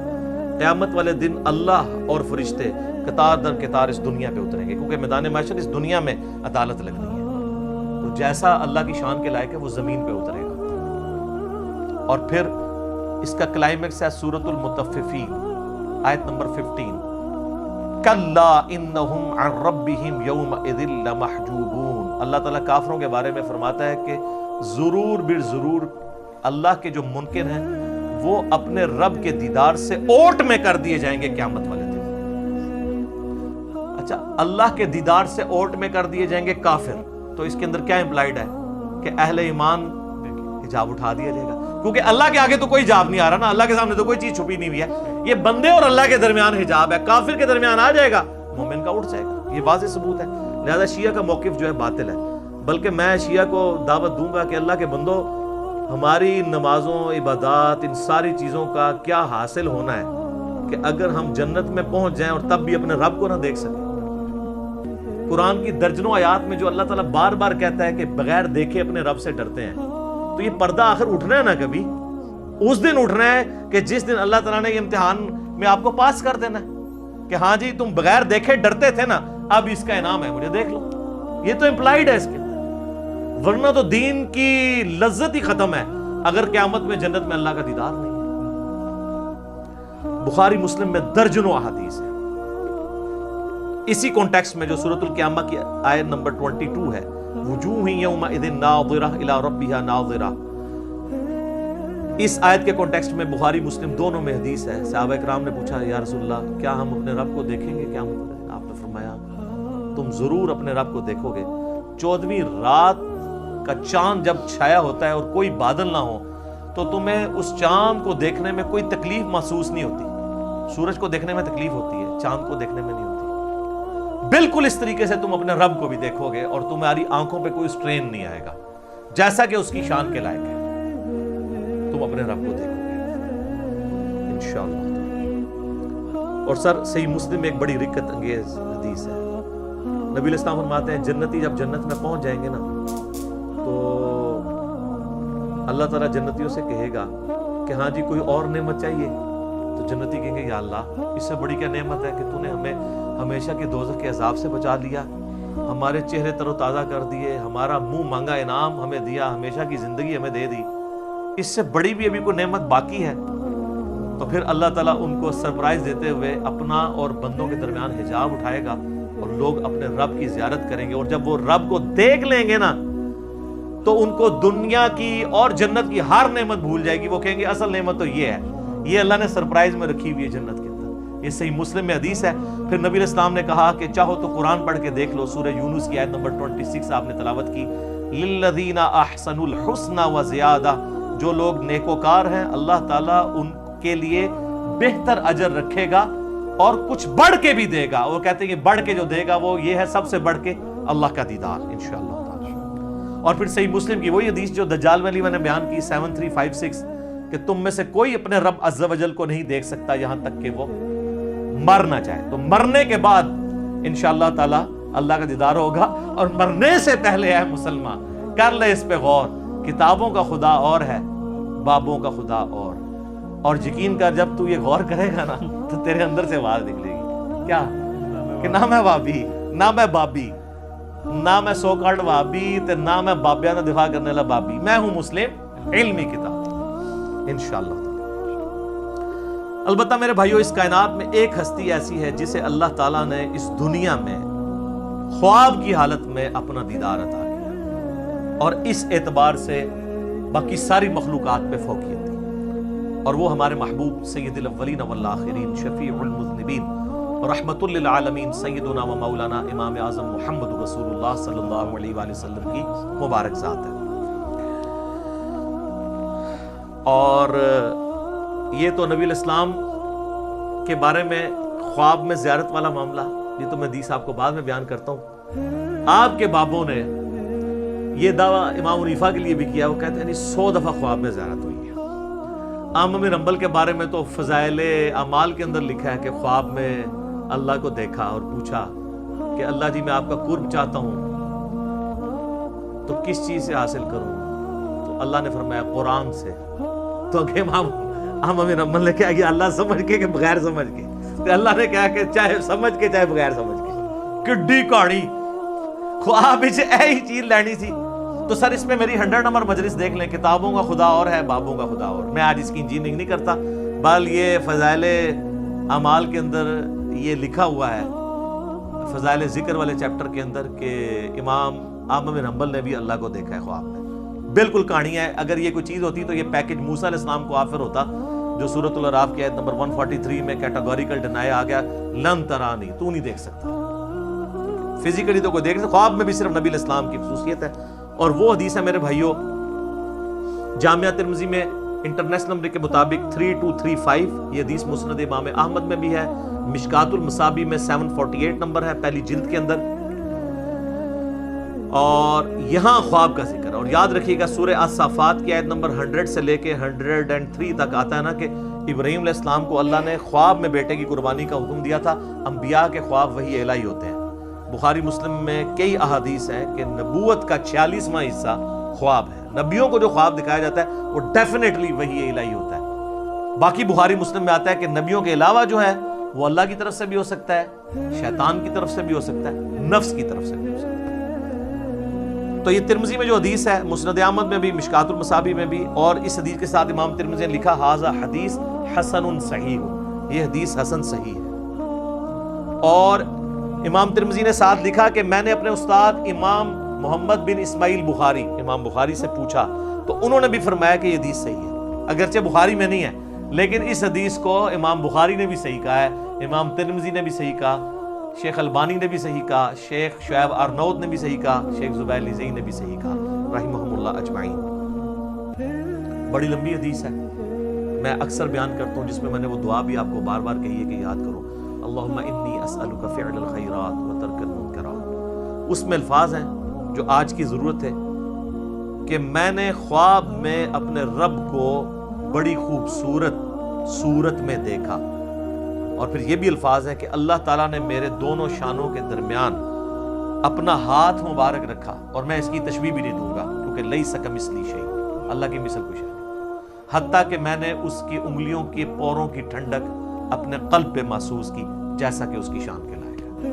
قیامت والے دن اللہ اور فرشتے قطار در قطار اس دنیا پہ اتریں گے, کیونکہ میدان محشر اس دنیا میں عدالت لگنی ہے. تو جیسا اللہ کی شان کے لائق ہے وہ زمین پہ اترے گا. اور پھر اس کا کلائمیکس ہے سورۃ المطففین آیت نمبر 15, کَلَّا إِنَّهُمْ عَنْ رَبِّهِمْ يَوْمَئِذٍ لَمَحْجُوبُونَ. اللہ تعالیٰ کافروں کے بارے میں فرماتا ہے کہ ضرور بالضرور اللہ کے جو منکر ہیں وہ اپنے رب کے دیدار سے اوٹ میں کر دیے جائیں گے قیامت والے دن. اچھا اللہ کے دیدار سے اوٹ میں کر دیے جائیں گے کافر, تو اس کے اندر کیا امپلائیڈ ہے کہ اہل ایمان حجاب اٹھا دیا جائے گا, کیونکہ اللہ کے آگے تو کوئی حجاب نہیں آ رہا نا, اللہ کے سامنے تو کوئی چیز چھپی نہیں ہوئی ہے. یہ بندے اور اللہ کے درمیان حجاب ہے, کافر کے درمیان آ جائے گا, مومن کا اٹھ جائے گا. یہ واضح ثبوت ہے. لہذا شیعہ کا موقف جو ہے باطل ہے. بلکہ میں شیعہ کو دعوت دوں گا کہ اللہ کے بندو ہماری نمازوں عبادات ان ساری چیزوں کا کیا حاصل ہونا ہے کہ اگر ہم جنت میں پہنچ جائیں اور تب بھی اپنے رب کو نہ دیکھ سکیں. قرآن کی درجنوں آیات میں جو اللہ تعالیٰ بار بار کہتا ہے کہ بغیر دیکھے اپنے رب سے ڈرتے ہیں, تو یہ پردہ آخر اٹھنا ہے نا, کبھی اس دن اٹھنا ہے کہ جس دن اللہ تعالیٰ نے یہ امتحان میں آپ کو پاس کر دینا ہے کہ ہاں جی تم بغیر دیکھے ڈرتے تھے نا, اب اس کا انعام ہے, مجھے دیکھ لو. یہ تو امپلائیڈ ہے اس کے, ورنہ تو دین کی لذت ہی ختم ہے اگر قیامت میں جنت میں اللہ کا دیدار نہیں ہے. بخاری مسلم میں درجنوں احادیث ہیں. اسی کانٹیکسٹ میں جو سورۃ القیامہ کی آیت نمبر 22 ہے وجوہ یومئذ ناظرہ الی ربہا ناظرہ, اس آیت کے کانٹیکسٹ میں بخاری مسلم دونوں میں حدیث ہے. صحابہ کرام نے پوچھا یا رسول اللہ کیا ہم اپنے رب کو دیکھیں گے قیامت والے دن؟ آپ نے فرمایا تم ضرور اپنے رب کو دیکھو گے. 14ویں رات کا چاند جب چھایا ہوتا ہے اور کوئی بادل نہ ہو تو تمہیں اس چاند کو دیکھنے میں کوئی تکلیف محسوس نہیں ہوتی. سورج کو دیکھنے میں تکلیف ہوتی ہے, چاند کو دیکھنے میں نہیں ہوتی. بالکل اس طریقے سے تم اپنے رب کو بھی دیکھو گے اور تمہاری آنکھوں پہ کوئی سٹرین نہیں آئے گا، جیسا کہ اس کی شان کے لائق ہے تم اپنے رب کو دیکھو گے انشاءاللہ۔ اور سر صحیح مسلم میں ایک بڑی رکت انگیز حدیث ہے، نبی علیہ السلام فرماتے ہیں جنتی جب جنت میں پہنچ جائیں گے نا تو اللہ تعالیٰ جنتیوں سے کہے گا کہ ہاں جی کوئی اور نعمت چاہیے، تو جنتی کہیں گے یا اللہ اس سے بڑی کیا نعمت ہے کہ تو نے ہمیں ہمیشہ کے دوزخ کے عذاب سے بچا لیا، ہمارے چہرے تر و تازہ کر دیے، ہمارا منہ مانگا انعام ہمیں دیا، ہمیشہ کی زندگی ہمیں دے دی، اس سے بڑی بھی ابھی کوئی نعمت باقی ہے؟ تو پھر اللہ تعالیٰ ان کو سرپرائز دیتے ہوئے اپنا اور بندوں کے درمیان حجاب اٹھائے گا اور لوگ اپنے رب کی زیارت کریں گے، اور جب وہ رب کو دیکھ لیں گے نا تو ان کو دنیا کی اور جنت کی ہر نعمت بھول جائے گی، وہ کہیں گے اصل نعمت تو یہ ہے، یہ اللہ نے سرپرائز میں رکھی ہوئی ہے جنت کے اندر۔ یہ صحیح مسلم میں حدیث ہے۔ پھر نبی علیہ السلام نے کہا کہ چاہو تو قرآن پڑھ کے دیکھ لو، سورہ یونس کی آیت نمبر 26 آپ نے تلاوت کی، للذین احسنوا الحسنى وزیادہ، جو لوگ نیکوکار ہیں اللہ تعالیٰ ان کے لیے بہتر اجر رکھے گا اور کچھ بڑھ کے بھی دے گا۔ وہ کہتے ہیں کہ بڑھ کے جو دے گا وہ یہ ہے سب سے بڑھ کے اللہ کا دیدار انشاءاللہ تعالی۔ اور پھر صحیح مسلم کی وہی حدیث جو دجال والی میں نے بیان کی 7356 کہ تم میں سے کوئی اپنے رب عز و جل کو نہیں دیکھ سکتا یہاں تک کہ وہ مر نہ جائے، تو مرنے کے بعد انشاءاللہ تعالی اللہ کا دیدار ہوگا۔ اور مرنے سے پہلے ہے مسلمان کر لے اس پہ غور، کتابوں کا خدا اور ہے، بابوں کا خدا اور یقین کر جب تو یہ غور کرے گا نا تو تیرے اندر سے آواز نکلے گی کیا کہ نہ میں بابی، نہ میں بابی، نہ میں سو کارڈ بابی تے نہ میں بابیاں دا دفاع کرنے والا بابی، میں ہوں مسلم علمی کتاب انشاءاللہ۔ البتہ میرے بھائیوں اس کائنات میں ایک ہستی ایسی ہے جسے اللہ تعالیٰ نے اس دنیا میں خواب کی حالت میں اپنا دیدار عطا کیا اور اس اعتبار سے باقی ساری مخلوقات پہ فوقیت دی، اور وہ ہمارے محبوب سید الاولین والآخرین شفیع المذنبین رحمت للعالمین سیدنا و مولانا امام اعظم محمد رسول اللہ صلی اللہ علیہ وآلہ وسلم کی مبارک ذات ہے۔ اور یہ تو نبی علیہ السلام کے بارے میں خواب میں زیارت والا معاملہ، یہ تو میں حدیث آپ کو بعد میں بیان کرتا ہوں۔ آپ کے بابوں نے یہ دعویٰ امام حنیفہ کے لیے بھی کیا، وہ کہتے ہیں 100 دفعہ خواب میں زیارت ہوئی ہے۔ امام بن حنبل کے بارے میں تو فضائل اعمال کے اندر لکھا ہے کہ خواب میں اللہ کو دیکھا اور پوچھا کہ اللہ جی میں آپ کا قرب چاہتا ہوں تو کس چیز سے حاصل کروں، تو اللہ نے فرمایا قرآن سے۔ تو کہ امام بن حنبل نے کہا کہ اللہ سمجھ کے کہ بغیر سمجھ کے، تو اللہ نے کہا کہ چاہے سمجھ کے چاہے بغیر سمجھ کے، کڈی کہانی خواب وچ ایہی چیز لینی سی۔ تو سر اس میں میری 100 نمبر مجلس دیکھ لیں، کتابوں کا خدا اور ہے، بابوں کا خدا اور۔ میں آج اس کی انجینئرنگ نہیں کرتا، بل یہ فضائل اعمال کے اندر یہ لکھا ہوا ہے، فضائل ذکر والے چیپٹر کے اندر، کہ امام احمد بن حنبل نے بھی اللہ کو دیکھا ہے خواب میں۔ بالکل کہانی ہے، اگر یہ کوئی چیز ہوتی تو یہ پیکج موسیٰ علیہ السلام کو آفر ہوتا، جو سورۃ الاعراف کی آیت نمبر 143 میں کیٹاگوریکل ڈینائی آ گیا، لن ترانی، تو نہیں دیکھ سکتا، فزیکلی تو کوئی دیکھ سکتا، خواب میں بھی صرف نبی علیہ السلام کی خصوصیت ہے۔ اور وہ حدیث ہے میرے بھائیوں جامعہ ترمذی میں انٹرنیشنل نمبر کے مطابق 3235، یہ حدیث مسند امام احمد میں بھی ہے، مشکات المصابیح میں 748 نمبر ہے پہلی جلد کے اندر، اور یہاں خواب کا ذکر ہے۔ اور یاد رکھیے گا سورہ الصافات کی آیت نمبر 100 سے لے کے 103 تک آتا ہے نا کہ ابراہیم علیہ السلام کو اللہ نے خواب میں بیٹے کی قربانی کا حکم دیا تھا۔ انبیاء کے خواب وحی الہی ہوتے ہیں۔ بخاری مسلم میں کئی احادیث ہیں کہ نبوت کا 46واں حصہ خواب ہے، نبیوں کو جو خواب دکھایا جاتا ہے وہ ڈیفینیٹلی وحی الہی ہوتا ہے۔ باقی بخاری مسلم میں آتا ہے کہ نبیوں کے علاوہ جو ہے وہ اللہ کی طرف سے بھی ہو سکتا ہے، شیطان کی طرف سے بھی ہو سکتا ہے، نفس کی طرف سے بھی ہو سکتا ہے۔ تو یہ ترمذی میں جو حدیث ہے، مسند احمد میں بھی، مشکات المصابیح میں بھی، اور اس حدیث کے ساتھ امام ترمذی نے لکھا ھذا حدیث حسن صحیح، یہ حدیث حسن صحیح ہے۔ اور امام ترمذی نے ساتھ لکھا کہ میں نے اپنے استاد امام محمد بن اسماعیل بخاری، امام بخاری سے پوچھا تو انہوں نے بھی فرمایا کہ یہ حدیث صحیح ہے، اگرچہ بخاری میں نہیں ہے لیکن اس حدیث کو امام بخاری نے بھی صحیح کہا ہے، امام ترمذی نے بھی صحیح کہا، شیخ البانی نے بھی صحیح کہا، شیخ شعیب ارناؤط نے بھی صحیح کہا، شیخ زبیر لیزئی نے بھی صحیح کہا رحمہم اللہ اجمعین۔ بڑی لمبی حدیث ہے، میں اکثر بیان کرتا ہوں، جس میں میں نے وہ دعا بھی آپ کو بار بار کہی ہے کہ یاد کرو، اللہم انی اسألک فعل الخیرات و ترک المنکرات، اس میں الفاظ ہیں جو آج کی ضرورت ہے کہ میں نے خواب میں اپنے رب کو بڑی خوبصورت صورت میں دیکھا، اور پھر یہ بھی الفاظ ہیں کہ اللہ تعالیٰ نے میرے دونوں شانوں کے درمیان اپنا ہاتھ مبارک رکھا، اور میں اس کی تشبیہ بھی نہیں دوں گا کیونکہ لیس کمثلہ شیء، اللہ کی مثل کوئی شے نہیں، حتیٰ کہ میں نے اس کی انگلیوں کے پوروں کی ٹھنڈک اپنے قلب پہ محسوس کی جیسا کہ اس کی شان کے لائق ہے۔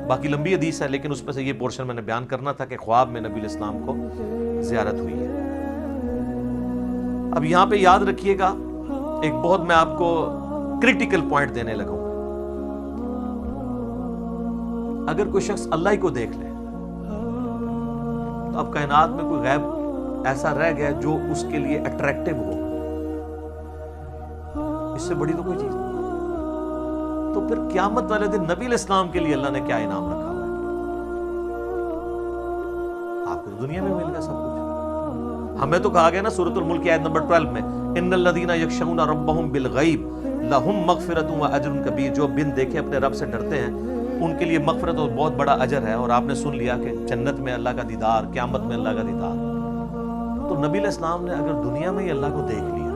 باقی لمبی حدیث ہے، لیکن اس میں سے یہ پورشن میں نے بیان کرنا تھا کہ خواب میں نبی علیہ السلام کو زیارت ہوئی ہے۔ اب یہاں پہ یاد رکھیے گا ایک بہت میں آپ کو کریٹیکل پوائنٹ دینے لگا ہوں، اگر کوئی شخص اللہ ہی کو دیکھ لے تو اب کائنات میں کوئی غیب ایسا رہ گیا جو اس کے لیے اٹریکٹیو ہو، اس سے بڑی تو کوئی چیز نہیں۔ تو پھر قیامت والے دن نبی علیہ السلام کے لیے اللہ نے کیا انعام رکھا ہوا ہے؟ آپ کو دنیا میں مل گیا سب کچھ۔ ہمیں تو کہا گیا نا سورۃ الملک کی آیت نمبر 12 میں، ان الذین یخشون ربهم بالغیب لہم مغفرۃ و اجر کبیر، جو بن دیکھے اپنے رب سے ڈرتے ہیں ان کے لیے مغفرت اور بہت بڑا اجر ہے۔ اور آپ نے سن لیا کہ جنت میں اللہ کا دیدار، قیامت میں اللہ کا دیدار۔ تو نبی علیہ السلام نے اگر دنیا میں ہی اللہ کو دیکھ لیا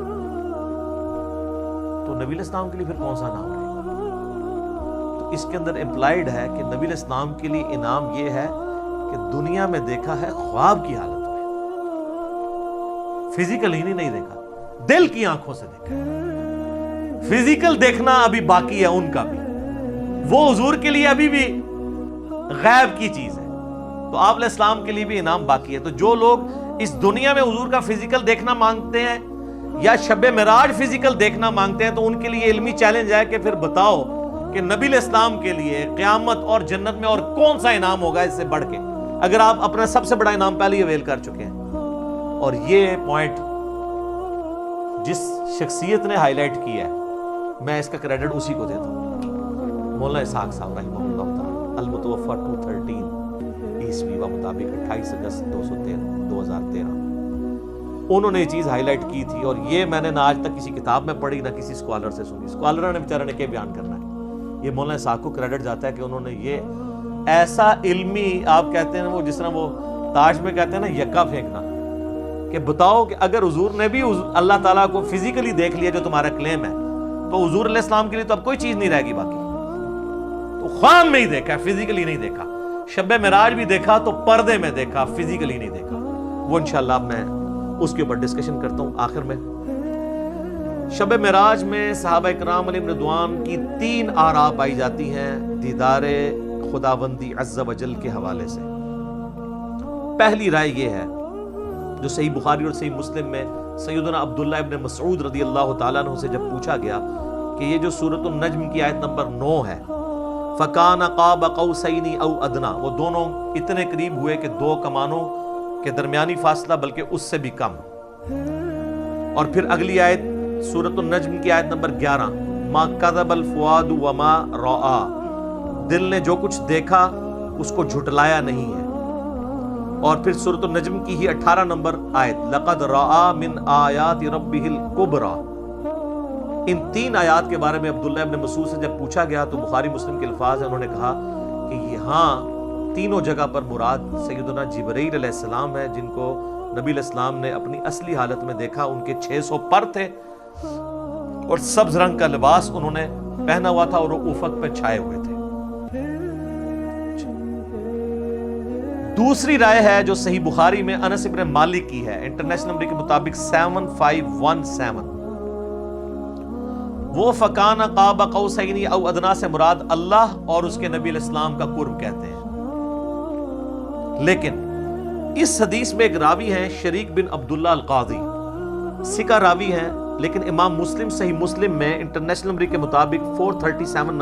تو نبی علیہ السلام کے لیے پھر کون سا نام ہے؟ تو اس کے اندر امپلائیڈ ہے کہ نبی علیہ السلام کے لیے انعام یہ ہے کہ دنیا میں دیکھا ہے خواب کی حالت میں، فزیکل ہی نہیں دیکھا، دل کی آنکھوں سے دیکھا ہے۔ فزیکل دیکھنا ابھی باقی ہے ان کا بھی، وہ حضور کے لیے ابھی بھی غیب کی چیز ہے، تو آپ علیہ السلام کے لیے بھی انعام باقی ہے۔ تو جو لوگ اس دنیا میں حضور کا فزیکل دیکھنا مانگتے ہیں یا شب معراج فزیکل دیکھنا مانگتے ہیں، تو ان کے لیے علمی چیلنج ہے کہ پھر بتاؤ کہ نبی علیہ السلام کے لیے قیامت اور جنت میں اور کون سا انعام ہوگا اس سے بڑھ کے، اگر آپ اپنا سب سے بڑا انعام پہلے ہی اویل کر چکے ہیں۔ اور یہ پوائنٹ جس شخصیت نے ہائی لائٹ کیا ہے، میں اس کا کریڈٹ اسی کو دیتا ہوں، مولانا اسحاق صاحب رحمہ اللہ تعالی، المتوفی 213 عیسوی و مطابق 28 اگست 2013۔ انہوں نے یہ چیز ہائی لائٹ کی تھی، اور یہ میں نے نہ آج تک کسی کتاب میں پڑھی نہ کسی اسکالر سے سنی۔ اسکالر نے بیچارے نے کیا بیان کرنا ہے، یہ مولانا اسحاق کو کریڈٹ جاتا ہے کہ انہوں نے یہ ایسا علمی، آپ کہتے ہیں وہ جس طرح وہ تاش میں کہتے ہیں نا یکا پھینکنا، کہ بتاؤ کہ اگر حضور نے بھی اللہ تعالیٰ کو فزیکلی دیکھ لیا جو تمہارا کلیم ہے، تو حضور علیہ السلام کے لیے تو اب کوئی چیز نہیں رہے گی باقی۔ تو خواب میں ہی دیکھا، فزیکلی نہیں دیکھا، شب معراج بھی دیکھا تو پردے میں دیکھا، فزیکلی نہیں دیکھا۔ وہ انشاءاللہ میں اس کے اوپر ڈسکشن کرتا ہوں آخر میں۔ شب معراج میں صحابہ اکرام علیہم رضوان کی 3 آراء پائی جاتی ہیں دیدار خداوندی عز و جل کے حوالے سے۔ پہلی رائے یہ ہے جو صحیح بخاری اور صحیح مسلم میں سیدنا عبداللہ ابن مسعود رضی اللہ تعالیٰ عنہ سے جب پوچھا گیا کہ یہ جو سورۃ النجم کی آیت نمبر 9 ہے، فَكَانَ قَابَ قَوْسَيْنِ أَوْ أَدْنَىٰ، وہ دونوں اتنے قریب ہوئے کہ 2 کمانوں کے درمیانی فاصلہ بلکہ اس سے بھی کم۔ اور پھر اگلی آیت سورۃ النجم کی آیت نمبر 11، مَا كَذَبَ الْفُؤَادُ وَمَا رَأَىٰ، دل نے جو کچھ دیکھا اس کو جھٹلایا نہیں ہے۔ اور پھر سورۃ النجم کی ہی 18 نمبر آیت، لَقَدْ رَأَىٰ مِنْ آیَاتِ رَبِّهِ الْكُبْرَىٰ۔ ان 3 آیات کے بارے میں عبداللہ ابن مسعود سے جب پوچھا گیا تو بخاری مسلم کے الفاظ ہیں، انہوں نے کہا کہ یہاں تینوں جگہ پر مراد سیدنا جبرائیل علیہ السلام ہے، جن کو نبی علیہ السلام نے اپنی اصلی حالت میں دیکھا۔ ان کے 600 پر تھے اور سبز رنگ کا لباس انہوں نے پہنا ہوا تھا اور وہ افق پہ چھائے ہوئے تھے۔ دوسری رائے ہے جو صحیح بخاری میں انس ابن مالک کی ہے، انٹرنیشنل نمبر کے مطابق 7517، وہ فَكَانَ قَابَ قَوْسَيْنِ أَوْ أَدْنَىٰ سے مراد اللہ اور اس کے نبی علیہ السلام کا قرب کہتے ہیں۔ لیکن اس حدیث میں ایک راوی ہیں شریک بن عبداللہ القاضی، سکہ راوی ہیں، لیکن امام مسلم صحیح مسلم میں انٹرنیشنل نمبر کے مطابق 414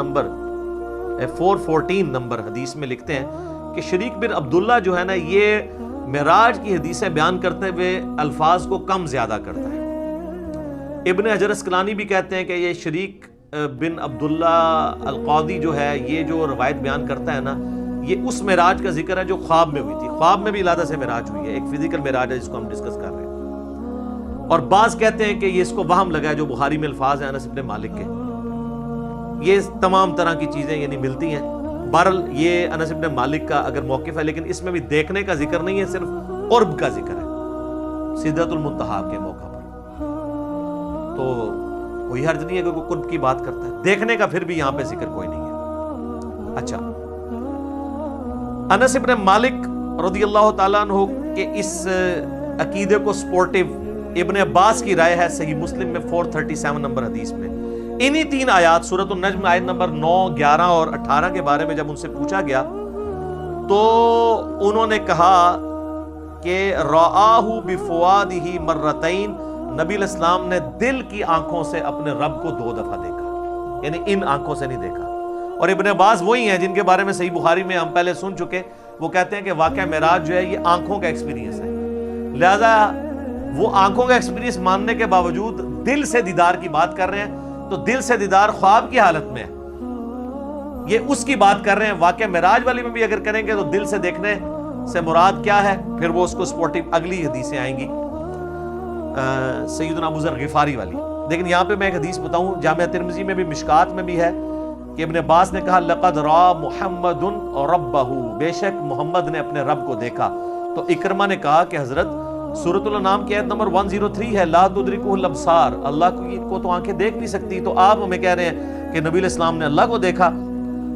نمبر حدیث میں لکھتے ہیں کہ شریک بن عبداللہ جو ہے نا، یہ معراج کی حدیثیں بیان کرتے ہوئے الفاظ کو کم زیادہ کرتا ہے۔ ابن حجر اسقلانی بھی کہتے ہیں کہ یہ شریک بن عبداللہ القاضی جو ہے، یہ جو روایت بیان کرتا ہے نا، یہ اس معراج کا ذکر ہے جو خواب میں ہوئی تھی۔ خواب میں بھی علیحدہ سے معراج ہوئی ہے، ایک فزیکل معراج ہے جس کو ہم ڈسکس کر رہے ہیں۔ اور بعض کہتے ہیں کہ یہ اس کو وہم لگا ہے جو بخاری میں الفاظ ہیں انس بن مالک کے، یہ تمام طرح کی چیزیں یعنی ملتی ہیں. بہرحال یہ انس بن مالک کا اگر موقف ہے، لیکن اس میں بھی دیکھنے کا ذکر نہیں ہے، صرف قرب کا ذکر ہے سدرۃ المنتہا کے موقع پر. تو کوئی حرج نہیں ہے کہ کوئی قرب کی بات کرتا ہے، دیکھنے کا پھر بھی یہاں پہ ذکر کوئی نہیں ہے. اچھا، انس بن مالک رضی اللہ تعالیٰ عنہ کہ اس عقیدے کو سپورٹیو ابن عباس کی رائے ہے صحیح مسلم میں 437 نمبر حدیث میں. انہی 3 آیات سورۃ النجم آیت نمبر 9، 11 اور 18 کے بارے میں جب ان سے پوچھا گیا تو انہوں نے کہا کہ رآہ بفؤادہ مرتین، نبی علیہ السلام نے دل کی آنکھوں سے اپنے رب کو 2 دفعہ دیکھا، یعنی ان آنکھوں سے نہیں دیکھا. اور ابن عباس وہی ہیں جن کے بارے میں صحیح بخاری میں ہم پہلے سن چکے. وہ کہتے ہیں کہ واقعہ معراج جو ہے یہ آنکھوں کا ایکسپیرینس ہے، لہذا وہ آنکھوں کا ایکسپیرینس ماننے کے باوجود دل سے دیدار کی بات کر رہے ہیں، تو دل سے دیدار خواب کی حالت میں ہے، یہ اس کی بات کر رہے ہیں. واقعہ معراج والی میں بھی اگر کریں گے تو دل سے دیکھنے سے مراد کیا ہے، پھر وہ اس کو سپورٹیو اگلی حدیثیں آئیں گی سیدنا ابو ذر غفاری والی. لیکن یہاں پہ میں ایک حدیث بتاؤں، جامعہ ترمذی میں بھی مشکات میں بھی ہے کہ ابن عباس نے کہا لقد را محمد ربہ، بے شک محمد نے اپنے رب کو دیکھا. تو اکرمہ نے کہا کہ حضرت سورۃ الانعام کی آیت نمبر 103 ہے لا تدرکہ الابصار، اللہ کو تو آنکھیں دیکھ نہیں سکتی، تو آپ ہمیں کہہ رہے ہیں کہ نبی علیہ السلام نے اللہ کو دیکھا.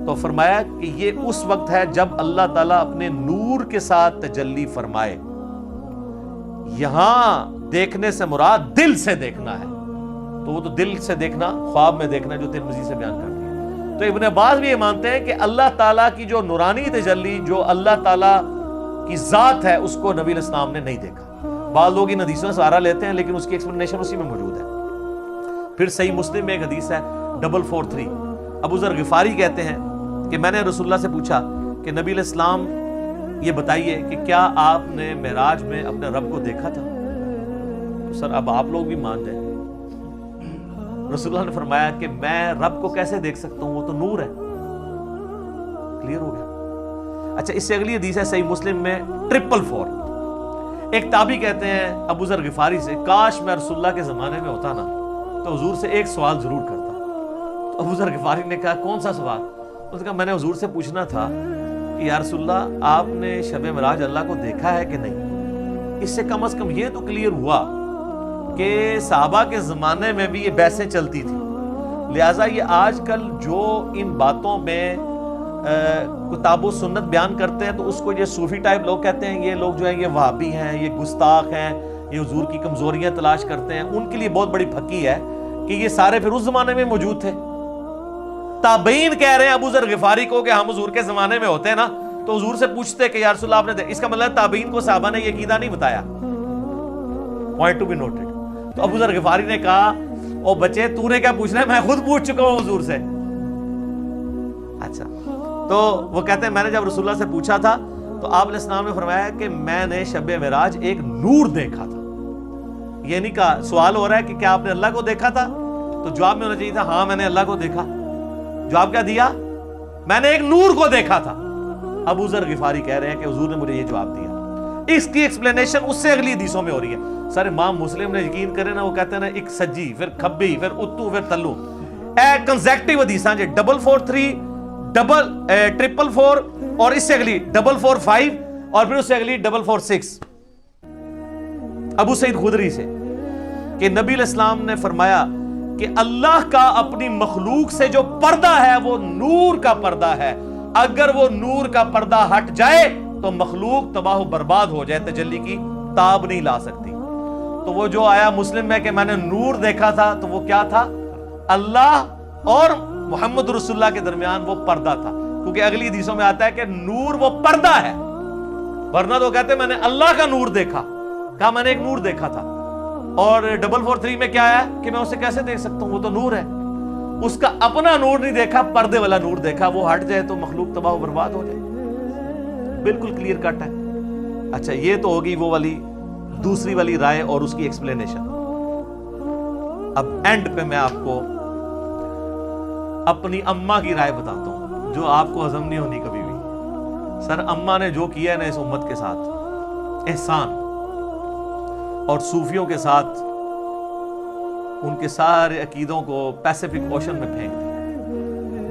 تو فرمایا کہ یہ اس وقت ہے جب اللہ تعالیٰ اپنے نور کے ساتھ تجلی فرمائے. یہاں دیکھنے سے مراد دل سے دیکھنا ہے، تو وہ تو دل سے دیکھنا خواب میں دیکھنا جو ترمذی سے بیان کرتی ہے. تو ابن عباس بھی یہ مانتے ہیں کہ اللہ تعالیٰ کی جو نورانی تجلی، جو اللہ تعالیٰ کی ذات ہے، اس کو نبی علیہ السلام نے نہیں دیکھا. بعض لوگ ان حدیثوں سے سہارا لیتے ہیں لیکن اس کی ایکسپلینیشن اسی میں موجود ہے. پھر صحیح مسلم میں ایک حدیث ہے 443، ابو ذر غفاری کہتے ہیں کہ میں نے رسول اللہ سے پوچھا کہ نبی علیہ السلام یہ بتائیے کہ کیا آپ نے معراج میں اپنے رب کو دیکھا تھا؟ تو سر اب آپ لوگ بھی مان جائیں. رسول اللہ نے فرمایا کہ میں رب کو کیسے دیکھ سکتا ہوں، وہ تو نور ہے. کلیئر ہو گیا. اچھا، اس سے اگلی حدیث ہے صحیح مسلم میں 444. ایک تابعی کہتے ہیں ابو ذر غفاری سے کاش میں رسول اللہ کے زمانے میں ہوتا نا تو حضور سے ایک سوال ضرور کرتا. تو ابو ذر غفاری نے کہا کون سا سوال؟ اس نے کہا میں نے حضور سے پوچھنا تھا کہ یا رسول اللہ آپ نے شب معراج اللہ کو دیکھا ہے کہ نہیں. اس سے کم از کم یہ تو کلیئر ہوا کہ صحابہ کے زمانے میں بھی یہ بحثیں چلتی تھی، لہٰذا یہ آج کل جو ان باتوں میں کتاب و سنت بیان کرتے ہیں تو اس کو یہ صوفی ٹائپ لوگ کہتے ہیں، یہ لوگ جو ہیں یہ وہابی ہیں، یہ گستاخ ہیں، یہ حضور کی کمزوریاں تلاش کرتے ہیں. ان کے لیے بہت بڑی پھکی ہے کہ یہ سارے پھر اس زمانے میں موجود تھے. تابعین کہہ رہے ہیں ابو ذر غفاری کو کہ ہم حضور کے زمانے میں ہوتے ہیں نا تو حضور سے پوچھتے کہ یا رسول اللہ آپ نے اس کا مطلب تابعین کو صحابہ نے یہ عقیدہ نہیں بتایا. Point to be noted. تو ابو ذر غفاری نے کہا او بچے تو نے کیا پوچھنا ہے، میں خود پوچھ چکا ہوں حضور سے. اچھا، تو وہ کہتے ہیں میں نے جب رسول اللہ سے پوچھا تھا تو آپ علیہ السلام نے فرمایا کہ میں نے شب معراج ایک نور دیکھا تھا. یہ نہیں کہا، سوال ہو رہا ہے کہ کیا آپ نے اللہ کو دیکھا تھا، تو جواب میں ہونا چاہیے تھا ہاں میں نے اللہ کو دیکھا. جواب کیا دیا؟ میں نے ایک نور کو دیکھا تھا. ابو ذر غفاری کہہ رہے ہیں کہ حضور نے مجھے یہ جواب دیا. اس کی ایکسپلینیشن اس سے اگلی حدیثوں میں ہو رہی ہے. سر امام مسلم نے یقین کرے نا، وہ کہتے ہیں نا ایک سجی پھر کھبی پھر اتو پھر تلو، کنزیکٹیو حدیثاں جی 443 444 اور اس سے اگلی 445 اور پھر اس سے اگلی 446 ابو سعید خدری سے کہ نبی علیہ السلام نے فرمایا کہ اللہ کا اپنی مخلوق سے جو پردہ ہے وہ نور کا پردہ ہے، اگر وہ نور کا پردہ ہٹ جائے تو مخلوق تباہ و برباد ہو جائے، تجلی کی تاب نہیں لا سکتی. تو وہ جو آیا مسلم میں کہ میں نے نور دیکھا تھا تو وہ کیا تھا؟ اللہ اور محمد رسول اللہ کے درمیان وہ پردہ تھا، کیونکہ اگلی حدیثوں میں آتا ہے کہ نور وہ پردہ ہے. ورنہ تو کہتے ہیں میں نے اللہ کا نور دیکھا، کہا میں نے ایک نور دیکھا تھا. اور 443 میں کیا ہے کہ میں اسے کیسے دیکھ سکتا ہوں، وہ تو نور ہے. اس کا اپنا نور نہیں دیکھا، پردے والا نور دیکھا، وہ ہٹ جائے تو مخلوق تباہ و برباد ہو جائے. بالکل کلیئر کٹ ہے. اچھا، یہ تو ہوگی وہ والی دوسری والی رائے اور اس کی ایکسپلینیشن. اب اینڈ پہ میں آپ کو اپنی اماں کی رائے بتاتا ہوں جو آپ کو ہضم نہیں ہونی کبھی بھی. سر اماں نے جو کیا ہے نا اس امت کے ساتھ احسان، اور صوفیوں کے ساتھ ان کے سارے عقیدوں کو پیسیفک اوشن میں پھینک دیا.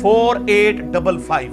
4855,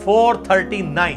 439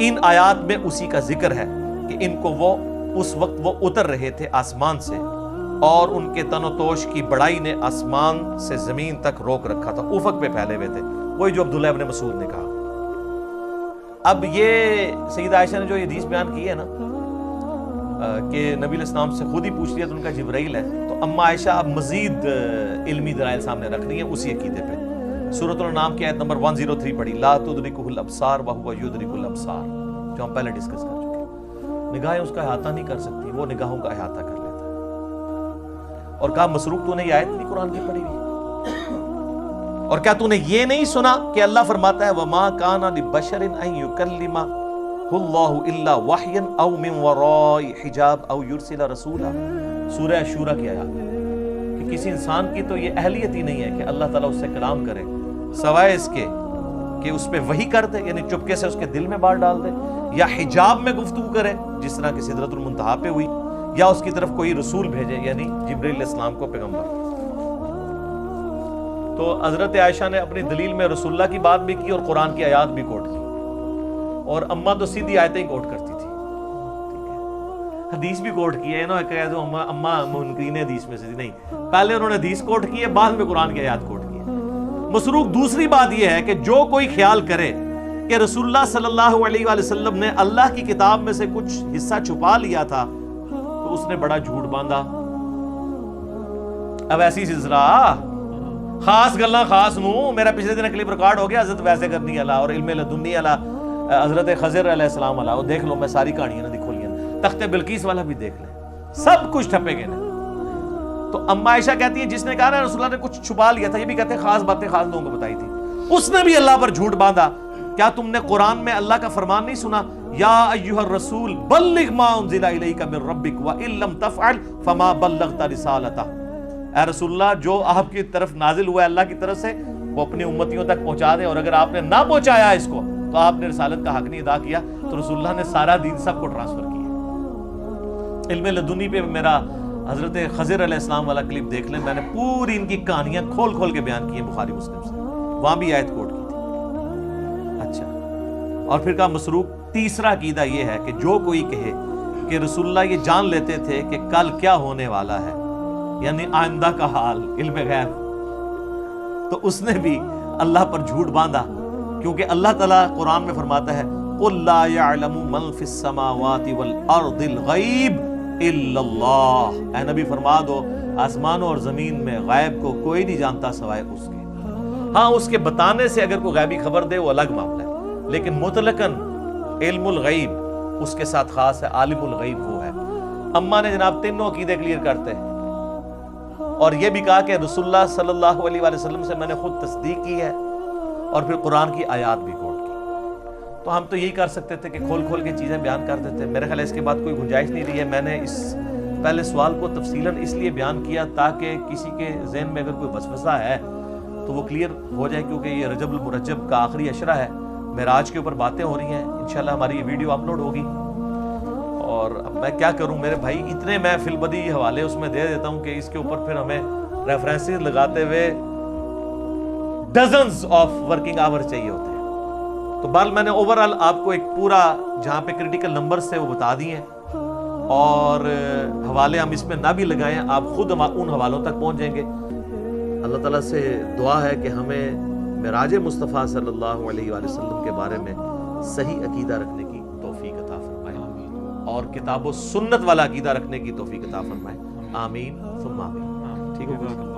ان آیات میں اسی کا ذکر ہے کہ ان کو وہ اس وقت وہ اتر رہے تھے آسمان سے اور ان کے تن و توش کی بڑائی نے آسمان سے زمین تک روک رکھا تھا، افق پہ پھیلے ہوئے تھے، وہی جو عبداللہ ابن مسعود نے کہا۔ اب یہ سیدہ عائشہ نے جو یہ حدیث بیان کی ہے نا کہ نبی علیہ السلام سے خود ہی پوچھ لیا تو ان کا جبرائیل ہے، تو اما عائشہ اب مزید علمی دلائل سامنے رکھ رہی ہیں اسی عقیدے پہ۔ سورۃ الانعام کی آیت نمبر 103 پڑھی، لا تدرکہ الابصار وہو یدرک الابصار، جو ہم پہلے ڈسکس کر چکے ہیں۔ نگاہیں اس کا احاطہ نہیں کر سکتی، وہ نگاہوں کا احاطہ کر لیتا ہے۔ اور کہا مسروق تو نے یہ آیت نہیں قرآن کی پڑھی ہوئی؟ اور کیا تو نے یہ نہیں سنا کہ اللہ فرماتا ہے وما کان لبشر ان یکلمہ اللہ الا وحیا او من وراء حجاب او یرسل رسولا، سورہ شورى کی آیات کہ کسی انسان کی تو یہ اہلیت ہی نہیں ہے کہ اللہ تعالیٰ اس سے کلام کرے سوائے اس کے کہ اس پہ وحی کر دے، یعنی چپکے سے اس کے دل میں بات ڈال دے، یا حجاب میں گفتگو کرے جس طرح کہ سدرۃ المنتہا پہ ہوئی، یا اس کی طرف کوئی رسول بھیجے یعنی جبرائیل علیہ السلام کو پیغمبر۔ تو حضرت عائشہ نے اپنی دلیل میں رسول اللہ کی بات بھی کی اور قرآن کی آیات بھی کوٹ کی، اور اماں تو سیدھی آیتیں ہی کوٹ کرتی تھی، حدیث بھی کوٹ کی ہے نا، کہہ دو اماں منکرین حدیث میں سے نہیں، پہلے انہوں نے حدیث کوٹ کی ہے، بعد میں قرآن کی آیات کوٹ کی ہے۔ مسروق دوسری بات یہ ہے کہ جو کوئی خیال کرے کہ رسول اللہ صلی اللہ علیہ وآلہ وسلم نے اللہ کی کتاب میں سے کچھ حصہ چھپا لیا تھا تو اس نے بڑا جھوٹ باندھا۔ اب ایسی سلسلہ خاص گلاں خاص نو، میرا پچھلے دن کلپ ریکارڈ ہو گیا حضرت ویسے کرنی والا اور علم لدنی والا، حضرت خضر علیہ السلام والا، وہ دیکھ لو، میں ساری کہانیاں نہ دکھو لیا، تخت بلقیس والا بھی دیکھ لیں، سب کچھ ٹھپے گئے نا۔ تو اما عائشہ کہتی ہے جس نے کہا نا رسول اللہ نے کچھ چھپا لیا تھا، یہ بھی کہتے ہیں خاص باتیں خاص لوگوں کو بتائی تھی، اس نے بھی اللہ پر جھوٹ باندھا۔ کیا تم نے قرآن میں اللہ کا فرمان نہیں سنا، یا ایھا الرسول بلغ ما انزل الیک من ربک وان لم تفعل فما بلغت رسالتہ، اے رسول اللہ جو آپ کی طرف نازل ہوا ہے اللہ کی طرف سے وہ اپنی امتیوں تک پہنچا دیں، اور اگر آپ نے نہ پہنچایا اس کو تو آپ نے رسالت کا حق نہیں ادا کیا۔ تو رسول اللہ نے سارا دین سب کو ٹرانسفر کیا۔ علم لدنی پہ میرا حضرت خضر علیہ السلام والا کلپ دیکھ لیں، میں نے پوری ان کی کہانیاں کھول کھول کے بیان کی ہیں بخاری مسلم سے، وہاں بھی آیت کوٹ کی تھی۔ اچھا، اور پھر کہا مسروق تیسرا عقیدہ یہ ہے کہ جو کوئی کہے کہ رسول اللہ یہ جان لیتے تھے کہ کل کیا ہونے والا ہے، یعنی آئندہ کا حال، علم غیب، تو اس نے بھی اللہ پر جھوٹ باندھا، کیونکہ اللہ تعالیٰ قرآن میں فرماتا ہے قُلْ لَا يَعْلَمُ مَنْ فِي السَّمَاوَاتِ وَالْأَرْضِ الْغَيْبِ إِلَّا اللَّهُ، اے نبی فرما دو آسمانوں اور زمین میں غیب کو کوئی نہیں جانتا سوائے اس کے۔ ہاں اس کے بتانے سے اگر کوئی غیبی خبر دے وہ الگ معاملہ ہے، لیکن مطلقاً علم الغیب اس کے ساتھ خاص ہے، عالم الغیب وہ ہے۔ اماں نے جناب تینوں عقیدے کلیئر کرتے ہیں، اور یہ بھی کہا کہ رسول اللہ صلی اللہ علیہ وآلہ وسلم سے میں نے خود تصدیق کی ہے، اور پھر قرآن کی آیات بھی کوٹ کی۔ تو ہم تو یہی کر سکتے تھے کہ کھول کھول کے چیزیں بیان کر دیتے، میرے خیال ہے اس کے بعد کوئی گنجائش نہیں رہی ہے۔ میں نے اس پہلے سوال کو تفصیلاً اس لیے بیان کیا تاکہ کسی کے ذہن میں اگر کوئی وسوسہ ہے تو وہ کلیئر ہو جائے، کیونکہ یہ رجب المرجب کا آخری عشرہ ہے، معراج کے اوپر باتیں ہو رہی ہیں، انشاءاللہ ہماری یہ ویڈیو اپلوڈ ہوگی۔ اور اب میں کیا کروں میرے بھائی، اتنے میں فی البدی حوالے اس میں دے دیتا ہوں کہ اس کے اوپر پھر ہمیں ریفرنسز لگاتے ہوئے ڈزنز آف ورکنگ آور چاہیے ہوتے ہیں۔ تو بال میں نے اوورآل آپ کو ایک پورا جہاں پہ کریٹیکل نمبرز تھے وہ بتا دیے ہیں، اور حوالے ہم اس میں نہ بھی لگائیں، آپ خود ان حوالوں تک پہنچ جائیں گے۔ اللہ تعالیٰ سے دعا ہے کہ ہمیں معراج مصطفیٰ صلی اللہ علیہ وآلہ وسلم کے بارے میں صحیح عقیدہ رکھنے کی توفیق عطا فرمائے، اور کتاب و سنت والا عقیدہ رکھنے کی توفیق عطا فرمائے، آمین ثم آمین۔ ٹھیک ہے۔